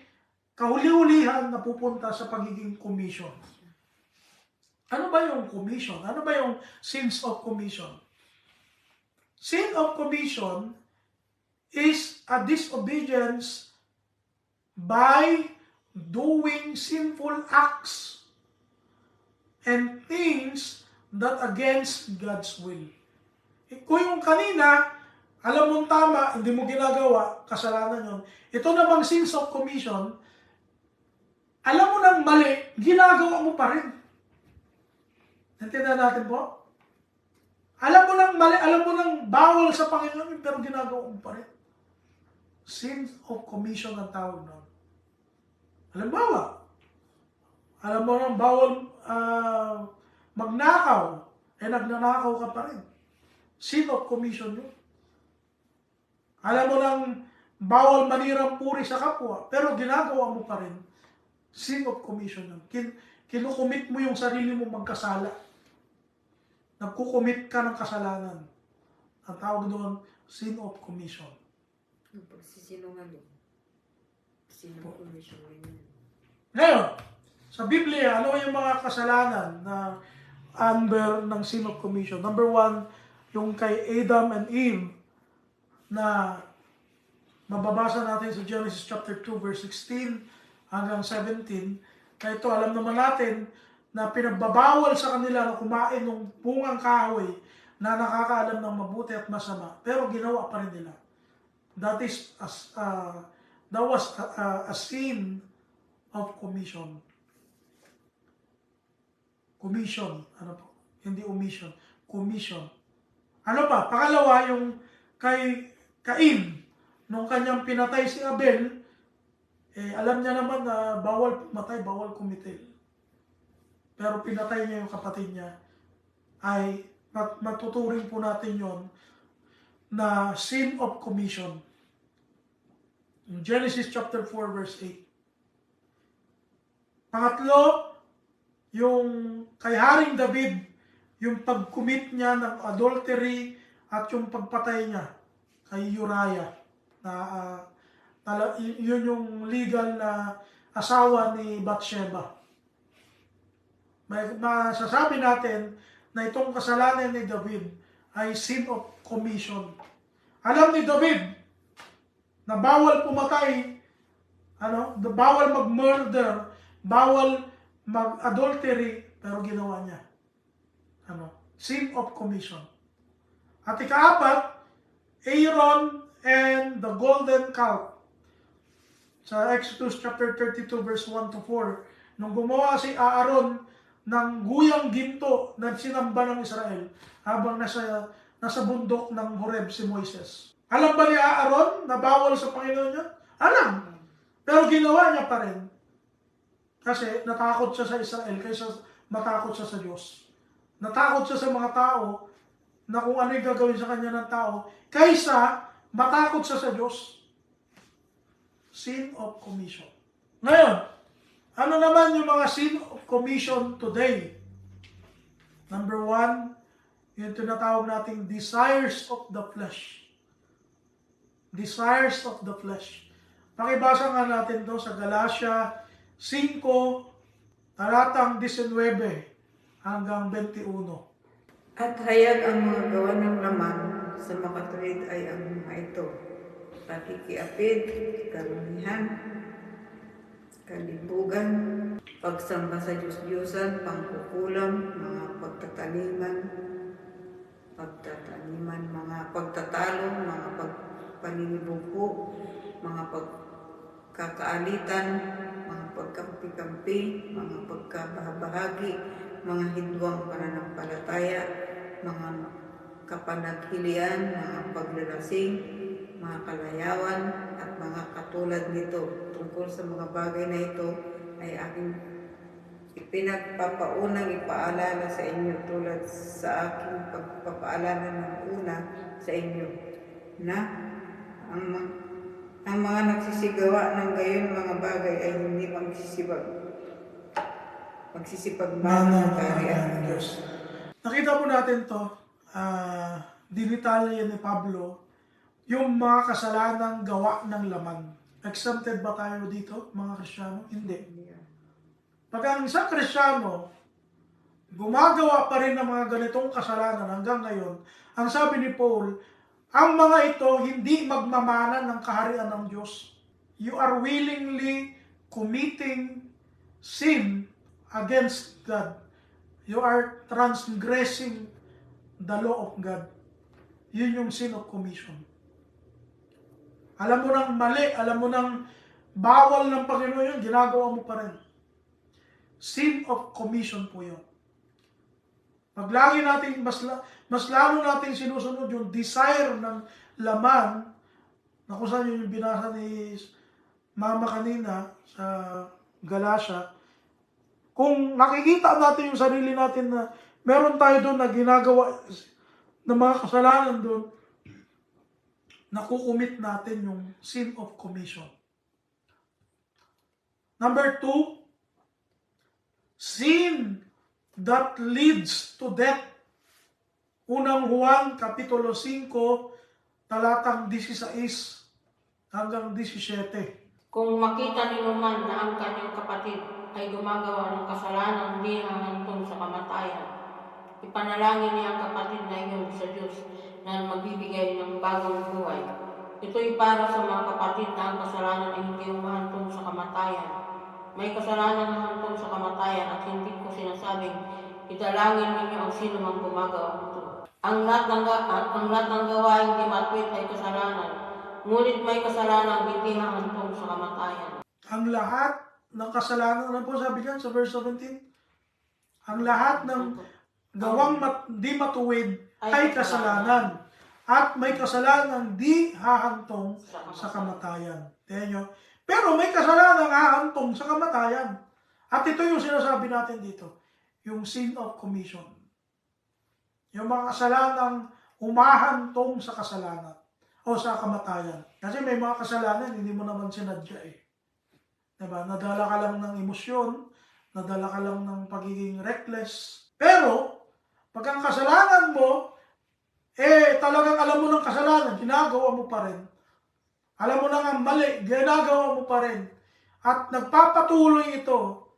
kahuli-hulihan napupunta sa pagiging commission. Ano ba yung commission? Ano ba yung sins of commission? Sin of commission is a disobedience by doing sinful acts and things that against God's will. Kung yung kanina, alam mong tama, hindi mo ginagawa, kasalanan yun. Ito namang sins of commission, alam mo nang mali, ginagawa mo pa rin. Naintindihan natin po? Alam mo nang mali, alam mo nang bawal sa Panginoon, pero ginagawa mo pa rin. Sin of commission ang tawag nun. Halimbawa, alam mo nang bawal magnakaw, nagnanakaw ka pa rin. Sin of commission yun. Alam mo nang bawal manirang puri sa kapwa, pero ginagawa mo pa rin. Sin of commission yun. Kinukumit mo yung sarili mo magkasala. Nagkukumit ka ng kasalanan. Ang tawag doon, sin of commission. Ang pagsisinungaling. Sin of commission. Ngayon, sa Biblia, ano yung mga kasalanan na under ng sin of commission? Number 1, yung kay Adam and Eve na mababasa natin sa Genesis chapter 2 verse 16 hanggang 17. Kaya ito, alam naman natin na pinagbabawal sa kanila na kumain ng bungang kahoy na nakakaalam ng mabuti at masama. Pero ginawa pa rin nila. That was a sin of commission. Commission. Ano po? Hindi omission. Commission. Ano pa? Pangalawa, yung kay Cain, nung kanyang pinatay si Abel, alam niya naman na bawal pumatay, bawal kumitil. Pero pinatay niya yung kapatid niya, ay matuturing po natin yon na sin of commission. Genesis chapter 4 verse 8. Pangatlo, yung kay Haring David, yung pag-commit niya ng adultery at yung pagpatay niya kay Uriah. Yun yung legal na asawa ni Bathsheba. Masasabi natin na itong kasalanan ni David ay sin of commission. Alam ni David na bawal pumatay, bawal mag-murder, bawal mag-adultery, pero ginawa niya. Sin of commission. At ika-4, Aaron and the golden calf. Sa Exodus chapter 32 verse 1 to 4, nung gumawa si Aaron ng guyang ginto na sinamba ng Israel habang nasa bundok ng Horeb si Moises. Alam ba ni Aaron na bawal sa Panginoon yun? Alam. Pero ginawa niya pa rin. Kasi natakot siya sa Israel kaysa matakot siya sa Diyos. Natakot siya sa mga tao na kung ano yung gagawin sa kanya ng tao kaysa matakot siya sa Diyos. Sin of commission. Ngayon, ano naman yung mga sin of commission today? Number 1, yung tinatawag nating desires of the flesh. Desires of the flesh. Pakibasa nga natin to sa Galatia 5, talatang 19 hanggang 21. At hayag ang mga gawa ng laman sa makatuwid ay ang mga ito: pakikiapid, karunihan, kalibugan, pagsamba sa Diyos-Diyosan, pangkukulam, mga pagtataniman, mga pagtatalo, mga paninibugpo, mga pagkakaalitan, mga pagkampi-kampi, mga pagkabahagi, mga hidwang pananampalataya, mga kapanaghilian, mga paglalasing, mga kalayawan, at mga katulad nito. Tungkol sa mga bagay na ito ay aking ipinagpapaunang ipaalala sa inyo tulad sa aking pagpapaalala ng una sa inyo na ang mga nagsisigawa ng gayon mga bagay ay hindi magsisipagmana ng kaharian ng Diyos. Nakita po natin to, dinitalya ni Pablo, yung mga kasalanang gawa ng laman. Exempted ba tayo dito, mga Kristiyano? Hindi. Pag ang isang Kristiyano, gumagawa pa rin ng mga ganitong kasalanan hanggang ngayon, ang sabi ni Paul, ang mga ito hindi magmamana ng kaharian ng Diyos. You are willingly committing sin against God. You are transgressing the law of God. Yun yung sin of commission. Alam mo nang mali, alam mo nang bawal ng Panginoon yun, ginagawa mo pa rin. Sin of commission po yun. Pag lagi natin, mas lalo natin sinusunod yung desire ng laman, na kung saan yung binasa ni Mama kanina sa Galatia, kung nakikita natin yung sarili natin na meron tayo doon na ginagawa ng mga kasalanan doon, nakukumit natin yung sin of commission. Number 2, sin that leads to death. Unang Juan, Kapitulo 5, talatang 16 hanggang 17. Kung makita ni man na ang kanyang kapatid ay gumagawa ng kasalanan hindi hahantong sa kamatayan, ipanalangin niya ang kapatid na iyon sa Diyos na magbibigay ng bagong buhay. Ito'y para sa mga kapatid na ang kasalanan ay hindi humahantong sa kamatayan. May kasalanan na hantong sa kamatayan at hindi ko sinasabing idalangin ninyo ang sino mang gumagawa nito. Ang lahat ng gawain di matwid ay kasalanan, ngunit may kasalanan hindi hahantong sa kamatayan. Ang lahat ng kasalanan, ano po sabi dyan sa verse 17? Ang lahat ng gawang di matuwid ay kasalanan. At may kasalanan di hahantong sa kamatayan. Tingnan nyo. Pero may kasalanan hahantong sa kamatayan. At ito yung sinasabi natin dito. Yung sin of commission. Yung mga kasalanang humahantong sa kasalanan o sa kamatayan. Kasi may mga kasalanan, hindi mo naman sinadya eh. Diba? Nadala ka lang ng emosyon, nadala ka lang ng pagiging reckless. Pero, pag ang kasalanan mo, talagang alam mo ng kasalanan, ginagawa mo pa rin. Alam mo na nga mali, ginagawa mo pa rin. At nagpapatuloy ito.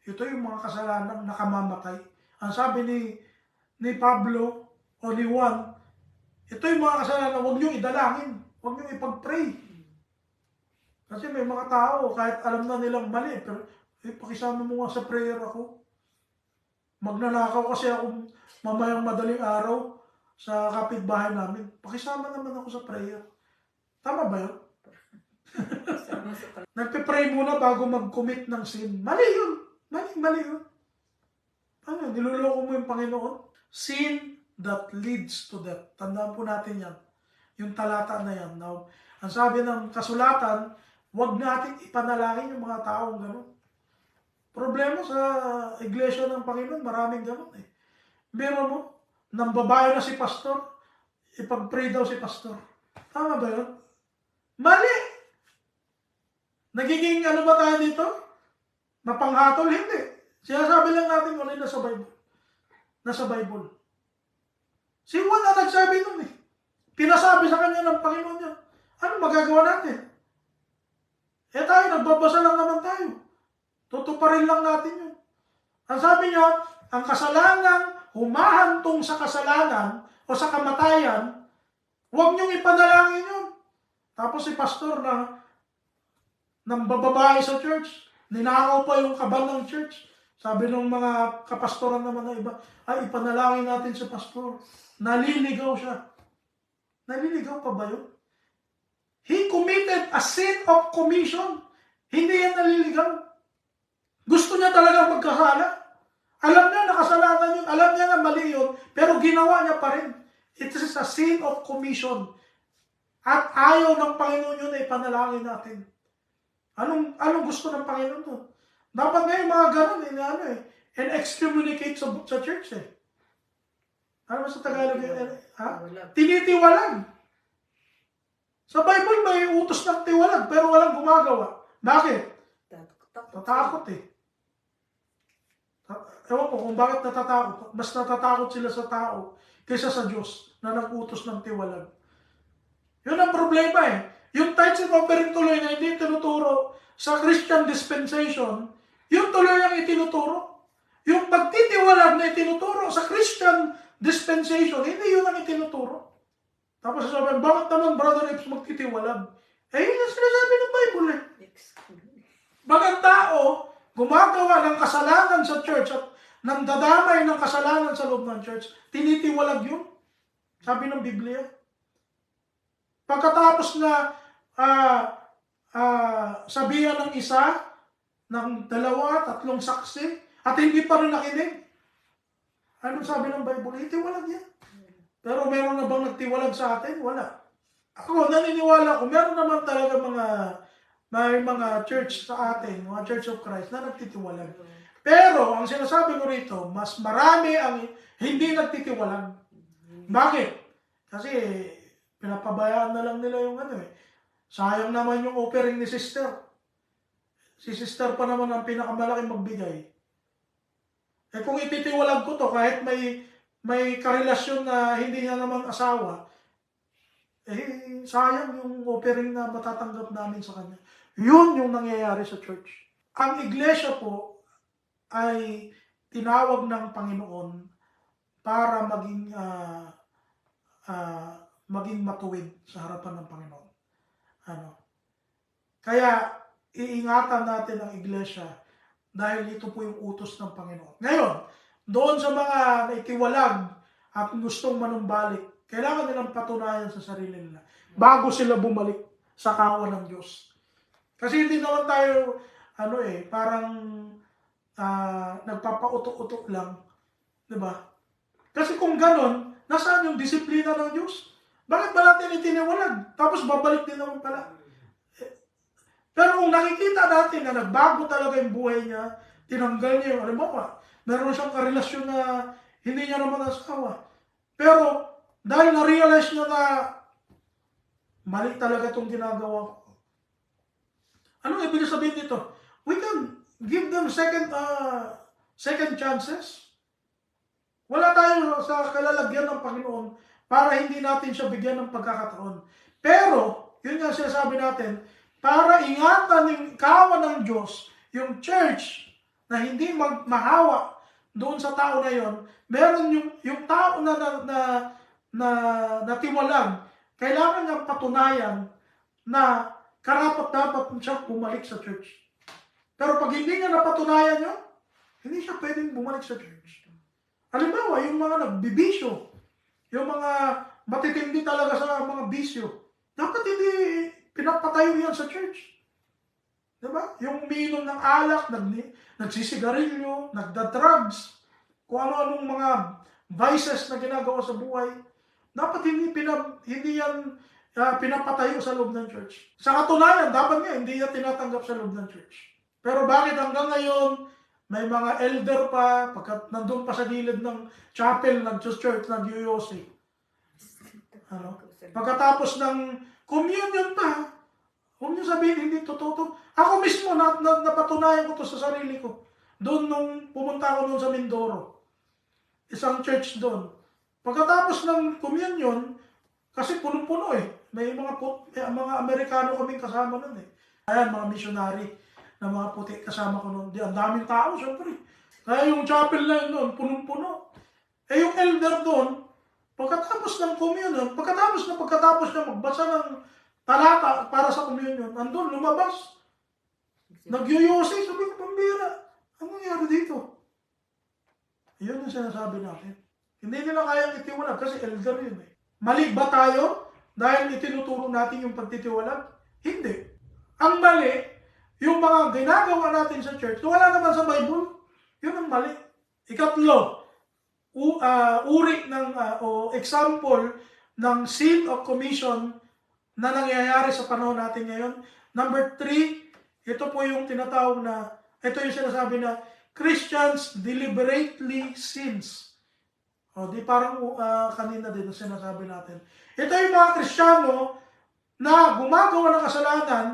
Ito yung mga kasalanan nakamamatay. Ang sabi ni Pablo o ni Juan, ito yung mga kasalanan, huwag niyong idalangin, huwag niyong ipag-pray. Kasi may mga tao, kahit alam na nilang mali, pero pakisama mo nga sa prayer ako. Magnanakaw kasi ako mamayang madaling araw sa kapitbahay namin. Pakisama naman ako sa prayer. Tama ba yun? Nagpe-pray muna bago mag-commit ng sin. Mali yun. Mali yun. Ano, niloloko mo yung Panginoon? Sin that leads to death. Tandaan po natin yan. Yung talata na yan. Now, ang sabi ng kasulatan, huwag natin ipanalangin yung mga taong gano'n. Problema sa iglesia ng Panginoon, maraming gano'n eh. Meron mo, nang babae na si pastor, ipag-pray daw si pastor. Tama ba yun? Mali! Nagiging ano ba tayo dito? Mapanghatol? Hindi. Sinasabi lang natin kung ano nasa Bible. Nasa Bible. Si Juan na nagsabi nun eh. Pinasabi sa kanya ng Panginoon niya. Ano magagawa natin? Tayo, nagbabasa lang naman tayo. Tutuparin lang natin yun. Ang sabi niya, ang kasalanang humahantong sa kasalanan o sa kamatayan, huwag niyong ipanalangin yun. Tapos si pastor na nang bababae sa church, ninakaw pa yung kaban ng church. Sabi ng mga kapastoran naman na iba, ay ipanalangin natin sa pastor. Naliligaw siya. Naliligaw pa ba yun? He committed a sin of commission. Hindi yan naliligaw. Gusto niya talaga magkasala. Alam niya na kasalanan yun. Alam niya na mali yun. Pero ginawa niya pa rin. It is a sin of commission. At ayaw ng Panginoon yun ay panalangin natin. Anong gusto ng Panginoon to? Dapat nga yung mga ganun, and excommunicate sa church eh. Ano ba sa Tagalog yun? Tinitiwalag. Sa Bible may utos ng tiwalag pero walang gumagawa. Bakit? Tatakot eh. Ewan ko kung bakit natatakot. Mas natatakot sila sa tao kaysa sa Diyos na nag-utos ng tiwalag. Yun ang problema eh. Yung tithes and offering tuloy na hindi tinuturo sa Christian dispensation, yung tuloy ang itinuturo. Yung pagtitiwalag na itinuturo sa Christian dispensation, hindi yun ang itinuturo. Tapos sasabihin, bakit naman Brother Ips magtitiwalag? Eh, yun ang sinasabi ng Bible eh. Bagang tao, gumagawa ng kasalanan sa church at nang dadamay ng kasalanan sa loob ng church, tinitiwalag yun. Sabi ng Biblia. Pagkatapos na sabihan ng isa, ng dalawa, tatlong saksi, at hindi pa rin nakinig. Anong sabi ng Bible? Itiwalag yan. Pero meron na bang nagtiwalag sa atin? Wala. Ako, naniniwala ko, meron naman talaga may mga church sa atin, mga Church of Christ na nagtitiwalag. Pero, ang sinasabi ko rito, mas marami ang hindi nagtitiwalag. Bakit? Kasi, pinapabayaan na lang nila yung sayang naman yung offering ni sister. Si sister pa naman ang pinakamalaking magbigay. Eh kung ititiwalag ko to, kahit may karelasyon na hindi niya naman asawa, sayang yung offering na matatanggap namin sa kanya. Yun yung nangyayari sa church. Ang iglesia po ay tinawag ng Panginoon para maging matuwid sa harapan ng Panginoon. Kaya iingatan natin ang iglesia dahil ito po yung utos ng Panginoon. Ngayon, doon sa mga naitiwalag at gustong manumbalik, kailangan nilang patunayan sa sarili nila bago sila bumalik sa kawan ng Diyos. Kasi hindi naman tayo parang nagpapautok-utok lang, 'di ba? Kasi kung ganon, nasaan yung disiplina ng Diyos? Bakit ba natin itiniwalag? Tapos babalik din naman pala. Pero kung nakikita natin na nagbago talaga yung buhay niya, tinanggal niya yung, meron siyang karelasyon na hindi niya naman asawa. Pero dahil na-realize niya na mali talaga itong ginagawa ko. Anong ibig sabihin dito? We can give them second chances. Wala tayo sa kalalagyan ng Panginoon para hindi natin siya bigyan ng pagkakataon. Pero, yun nga sinasabi natin, para ingatan yung kawan ng Diyos, yung church na hindi mahawa doon sa tao na yon, meron yung tao na natiwalag, kailangan niyang patunayan na karapat-dapat siya bumalik sa church. Pero pag hindi niya napatunayan yun, hindi siya pwedeng bumalik sa church. Halimbawa, yung mga nagbibisyo, yung mga matitindi talaga sa mga bisyo, dapat hindi pinapatayo yan sa church. Diba? Yung umiinom ng alak, nagsisigarilyo, nagda-drugs, kung ano-anong mga vices na ginagawa sa buhay, dapat hindi yan pinapatayo sa loob ng church. Sa katunayan, dapat nga hindi yan tinatanggap sa loob ng church. Pero bakit hanggang ngayon, may mga elder pa, pagkat nandun pa sa gilid ng chapel, nag-church, nag-UOC. Pagkatapos ng communion pa, huwag niyo sabihin hindi totoo. Ako mismo, napatunayan ko to sa sarili ko. Doon nung pumunta ako doon sa Mindoro. Isang church doon. Pagkatapos ng communion, kasi punong-puno May mga Amerikano kaming kasama nun Ayan, mga missionary na mga puti kasama ko noon. Ang daming tao, syempre. Kaya yung chapel na yun doon, punong-puno. Yung elder doon, pagkatapos ng communion, pagkatapos na magbasa ng talata para sa communion, andun, lumabas. Nagyoyosi, sabi ko, pambira. Ano nangyari dito? Yun yung sinasabi natin. Hindi nila kayang itiwalag kasi elder yun Mali ba tayo dahil itinuturo natin yung pagtitiwalag? Hindi. Ang mali, yung mga ginagawa natin sa church, na wala naman sa Bible, yun ang mali. Ikatlo, uri ng, o example ng sin of commission na nangyayari sa panahon natin ngayon. Number 3, ito po yung tinatawag na, ito yung sinasabi na, Christians deliberately sins. O, di parang kanina din ang sinasabi natin. Ito yung mga Kristiyano na gumagawa ng kasalanan.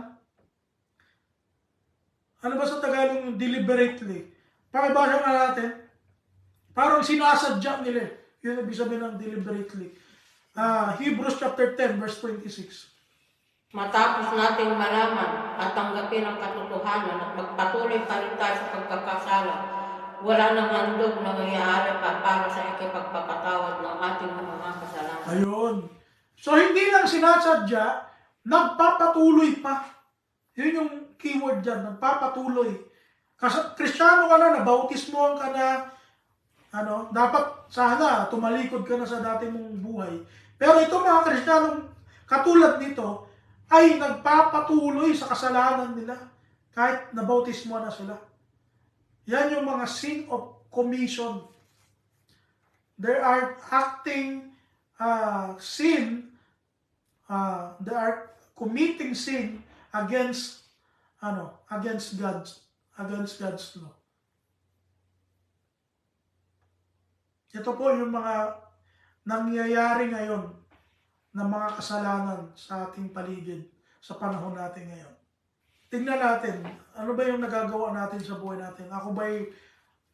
Ano ba sa Tagalog yung deliberately? Pakibasa nga natin. Parang sinasadya nila. Yun ang ibig sabihin ng deliberately. Hebrews chapter 10, verse 26. Matapos nating malaman at tanggapin ang katotohanan at magpatuloy pa rin tayo sa pagkakasala, wala nang handog na nangyayari pa para sa ikipagpapatawad ng ating mga kasalanan. Ayun. So, hindi lang sinasadya, nagpapatuloy pa. Yun yung keyword dyan, nagpapatuloy. Kasi Kristiyano ka na, nabautismohan ka na, dapat sana tumalikod ka na sa dati mong buhay. Pero ito mga Kristiyanong katulad nito, ay nagpapatuloy sa kasalanan nila kahit nabautismo na sila. Yan yung mga sin of commission. They are acting sin, they are committing sin against God's law. Ito po yung mga nangyayari ngayon ng mga kasalanan sa ating paligid sa panahon natin ngayon. Tingnan natin, ano ba yung nagagawa natin sa buhay natin? Ako ba'y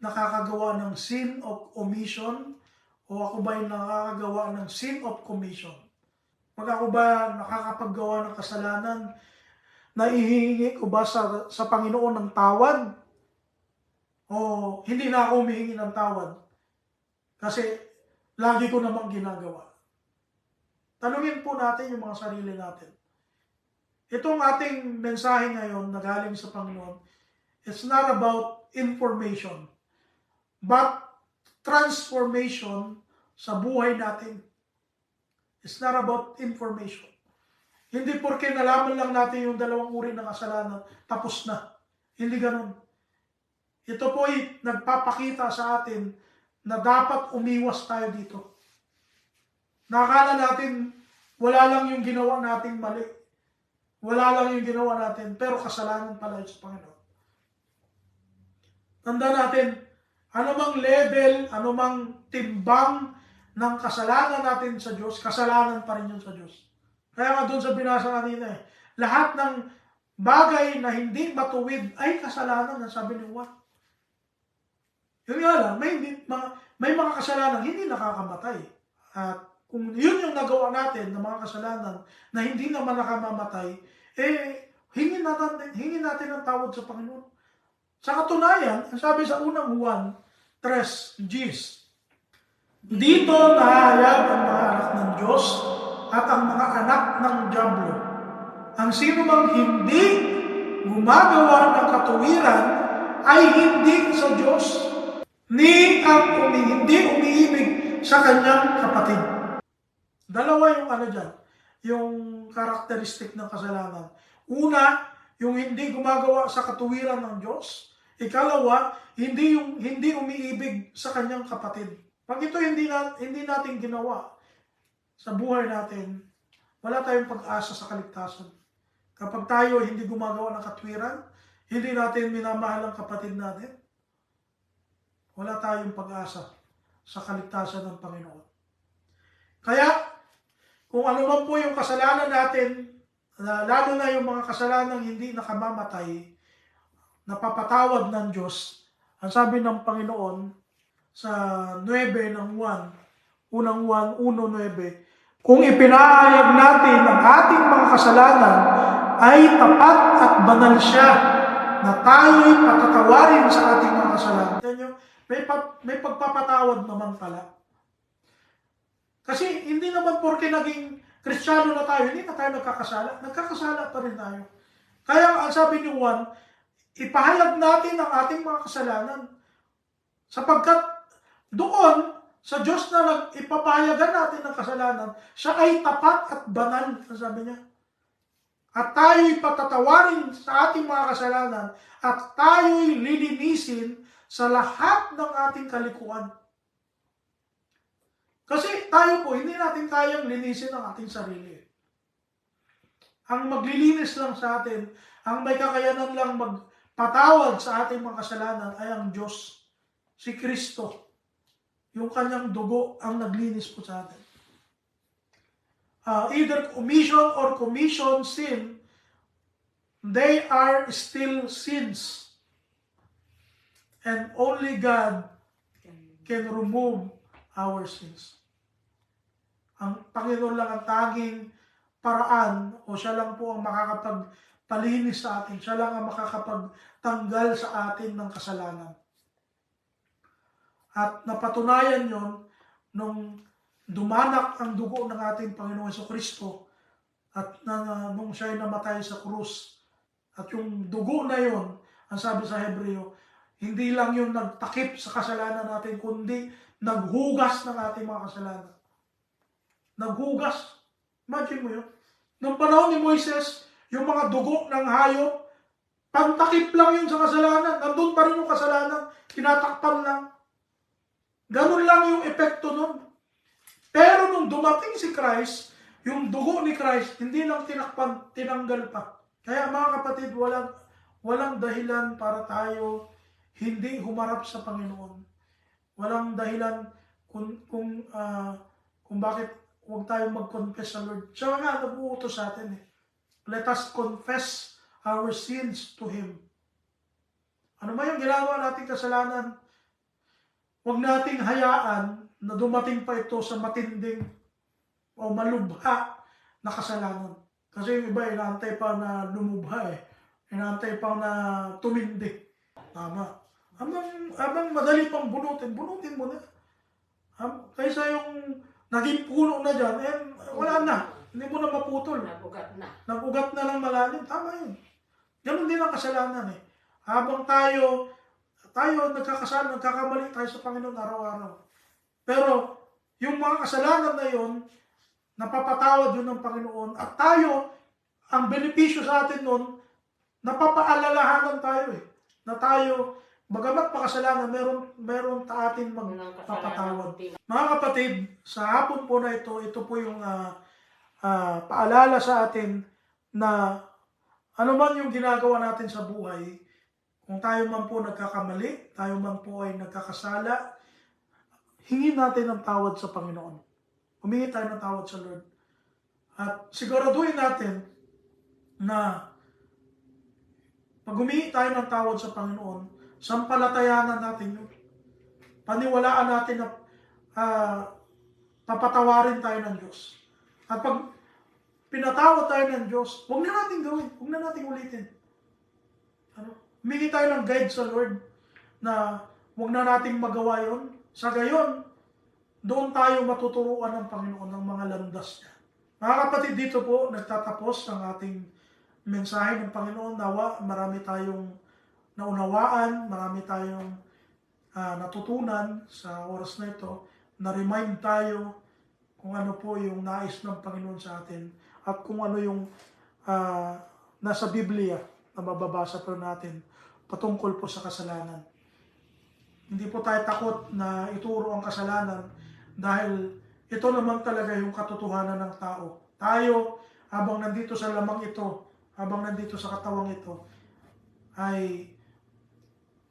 nakakagawa ng sin of omission o ako ba'y nakakagawa ng sin of commission? Pag ako ba nakakapaggawa ng kasalanan, naihingi ko ba sa Panginoon ng tawad? O hindi na ako humihingi ng tawad? Kasi lagi ko namang ginagawa. Tanungin po natin yung mga sarili natin. Itong ating mensahe ngayon na galing sa Panginoon, it's not about information, but transformation sa buhay natin. It's not about information. Hindi porke nalaman lang natin yung dalawang uri ng kasalanan, tapos na. Hindi ganun. Ito po ay nagpapakita sa atin na dapat umiwas tayo dito. Nakakala natin, wala lang yung ginawa nating mali. Wala lang yung ginawa natin, pero kasalanan pala yun sa Panginoon. Tanda natin, anumang level, anumang timbang ng kasalanan natin sa Diyos, kasalanan pa rin yun sa Diyos. Kaya nga doon sa binasa kanina lahat ng bagay na hindi matuwid ay kasalanan, ang sabi ni Juan. Yun nga lang, may mga kasalanan hindi nakakamatay. At kung yun yung nagawa natin ng mga kasalanan na hindi naman nakamamatay, hingin natin ang tawad sa Panginoon. Sa katunayan, ang sabi sa unang Juan 3:10, dito nahayag ang mga anak ng Diyos at ang mga anak ng Diablo. Ang sino mang hindi gumagawa ng katuwiran ay hindi sa Diyos, ni ang hindi umiibig sa kanyang kapatid. Dalawa yung dyan, yung karakteristik ng kasalanan. Una, yung hindi gumagawa sa katuwiran ng Diyos. Ikalawa, hindi umiibig sa kanyang kapatid. Pag ito hindi natin ginawa sa buhay natin, wala tayong pag-asa sa kaligtasan. Kapag tayo hindi gumagawa ng katwiran, hindi natin minamahal ang kapatid natin, wala tayong pag-asa sa kaligtasan ng Panginoon. Kaya, kung ano man po yung kasalanan natin, lalo na yung mga kasalanang hindi nakamamatay, napapatawad ng Diyos, ang sabi ng Panginoon sa 9 ng Juan, unang Juan 1:9, kung ipinahayag natin ang ating mga kasalanan, ay tapat at banal siya na tayo'y patatawarin sa ating mga kasalanan. May pagpapatawad naman pala. Kasi hindi naman porke naging Kristiyano na tayo, hindi na tayo nagkakasala. Nagkakasala pa rin tayo. Kaya ang sabi ni Juan, ipahayag natin ang ating mga kasalanan. Sapagkat doon, Sa Diyos na ipapayagan natin ng kasalanan, siya ay tapat at banal, sabi niya. At tayo'y patatawarin sa ating mga kasalanan at tayo'y lilinisin sa lahat ng ating kalikuan. Kasi tayo po, hindi natin kayang linisin ang ating sarili. Ang maglilinis lang sa atin, ang may kakayanan lang magpatawad sa ating mga kasalanan ay ang Diyos, si Kristo. Yung kanyang dugo ang naglinis po sa atin. Either omission or commission sin, they are still sins. And only God can remove our sins. Ang Panginoon lang ang tanging paraan o siya lang po ang makakapagpalinis sa atin. Siya lang ang makakapagtanggal sa atin ng kasalanan. At napatunayan yon nung dumanak ang dugo ng ating Panginoong Jesucristo at nung siya ay namatay sa krus. At yung dugo na yon, ang sabi sa Hebreo, hindi lang yun nagtakip sa kasalanan natin, kundi naghugas ng ating mga kasalanan. Naghugas. Imagine mo yun. Nung panahon ni Moises, yung mga dugo ng hayop, pantakip lang yun sa kasalanan. Nandun pa rin yung kasalanan. Tinatakpan lang. Ganun lang yung epekto nun. Pero nung dumating si Christ, yung dugo ni Christ, hindi lang tinakpan, tinanggal pa. Kaya mga kapatid, walang dahilan para tayo hindi humarap sa Panginoon. Walang dahilan kung bakit huwag tayong mag-confess sa Lord. Siya nga nag-uutos sa atin. Let us confess our sins to Him. Ano ba yung ginagawa nating kasalanan? Huwag nating hayaan na dumating pa ito sa matinding o malubha na kasalanan. Kasi yung iba, inaantay pa na lumubha Inaantay pa na tumindi. Tama. Habang madali pang bunutin mo na. Kaysa yung naging puno na dyan, wala na. Hindi mo na maputol. Nabugat na ng malalim. Tama yun. Ganun din ang kasalanan Habang tayo nagkakasala, nagkakamali tayo sa Panginoon araw-araw. Pero yung mga kasalanan na yun, napapatawad yun ng Panginoon. At tayo, ang benepisyo sa atin nun, napapaalalahanan tayo Na tayo, bagamat makasalanan, meron atin magpapatawad. Mga kapatid, sa hapon po na ito po yung paalala sa atin na ano man yung ginagawa natin sa buhay, kung tayo man po nagkakamali, tayo man po ay nagkakasala, hingin natin ng tawad sa Panginoon. Humingi tayo ng tawad sa Lord. At siguraduhin natin na pag humingi tayo ng tawad sa Panginoon, sampalatayanan natin yun. Paniwalaan natin na papatawarin tayo ng Diyos. At pag pinatawad tayo ng Diyos, huwag na natin gawin. Huwag na natin ulitin. Humingi tayo ng guide sa Lord na huwag na nating magawa yun. Sa gayon, doon tayo matuturuan ng Panginoon ng mga landas niya. Mga kapatid, dito po nagtatapos ang ating mensahe ng Panginoon. Nawa, marami tayong naunawaan, marami tayong natutunan sa oras na ito. Na-remind tayo kung ano po yung nais ng Panginoon sa atin at kung ano yung nasa Biblia na mababasa po natin patungkol po sa kasalanan. Hindi po tayo takot na ituro ang kasalanan dahil ito naman talaga yung katotohanan ng tao. Tayo, habang nandito sa lamang ito, habang nandito sa katawang ito, ay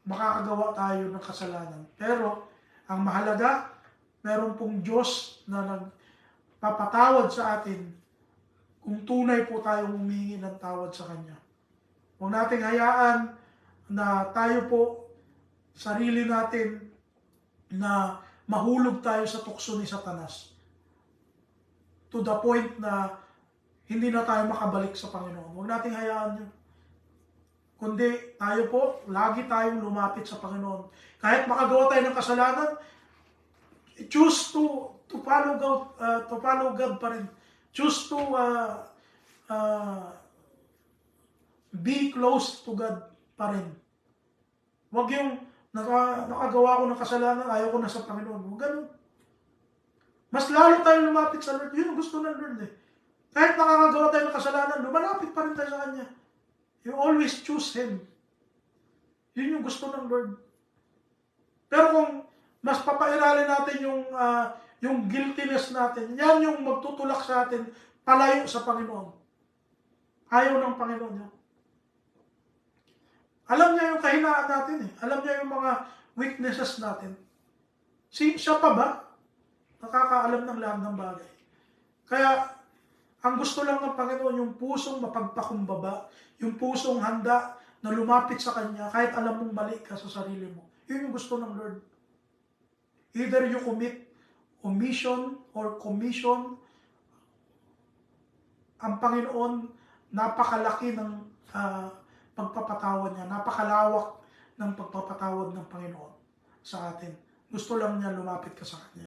makakagawa tayo ng kasalanan. Pero, ang mahalaga, meron pong Diyos na nagpapatawad sa atin kung tunay po tayong humingi ng tawad sa Kanya. Huwag nating hayaan na tayo po, sarili natin, na mahulog tayo sa tukso ni Satanas. To the point na hindi na tayo makabalik sa Panginoon. Huwag nating hayaan yun. Kundi tayo po, lagi tayong lumapit sa Panginoon. Kahit makagawa tayo ng kasalanan, choose to follow God pa rin. Choose to be close to God pa rin. Huwag yung nakagawa ko ng kasalanan, ayaw ko na sa Panginoon. Huwag ganun. Mas lalo tayo lumapit sa Lord. Yun ang gusto ng Lord eh. Kahit nakakagawa tayo ng kasalanan, lumalapit pa rin tayo sa Kanya. You always choose Him. Yun yung gusto ng Lord. Pero kung mas papairalin natin yung guiltiness natin, yan yung magtutulak sa atin palayo sa Panginoon. Ayaw ng Panginoon yun. Alam niya yung kahinaan natin eh. Alam niya yung mga weaknesses natin. Siya pa ba? Nakakaalam ng lahat ng bagay. Kaya, ang gusto lang ng Panginoon, yung pusong mapagpakumbaba, yung pusong handa na lumapit sa Kanya, kahit alam mong mali ka sa sarili mo. Yun yung gusto ng Lord. Either you commit omission or commission, ang Panginoon, napakalaki ng pagpapatawad niya, napakalawak ng pagpapatawad ng Panginoon sa atin. Gusto lang niya lumapit ka sa Kanya.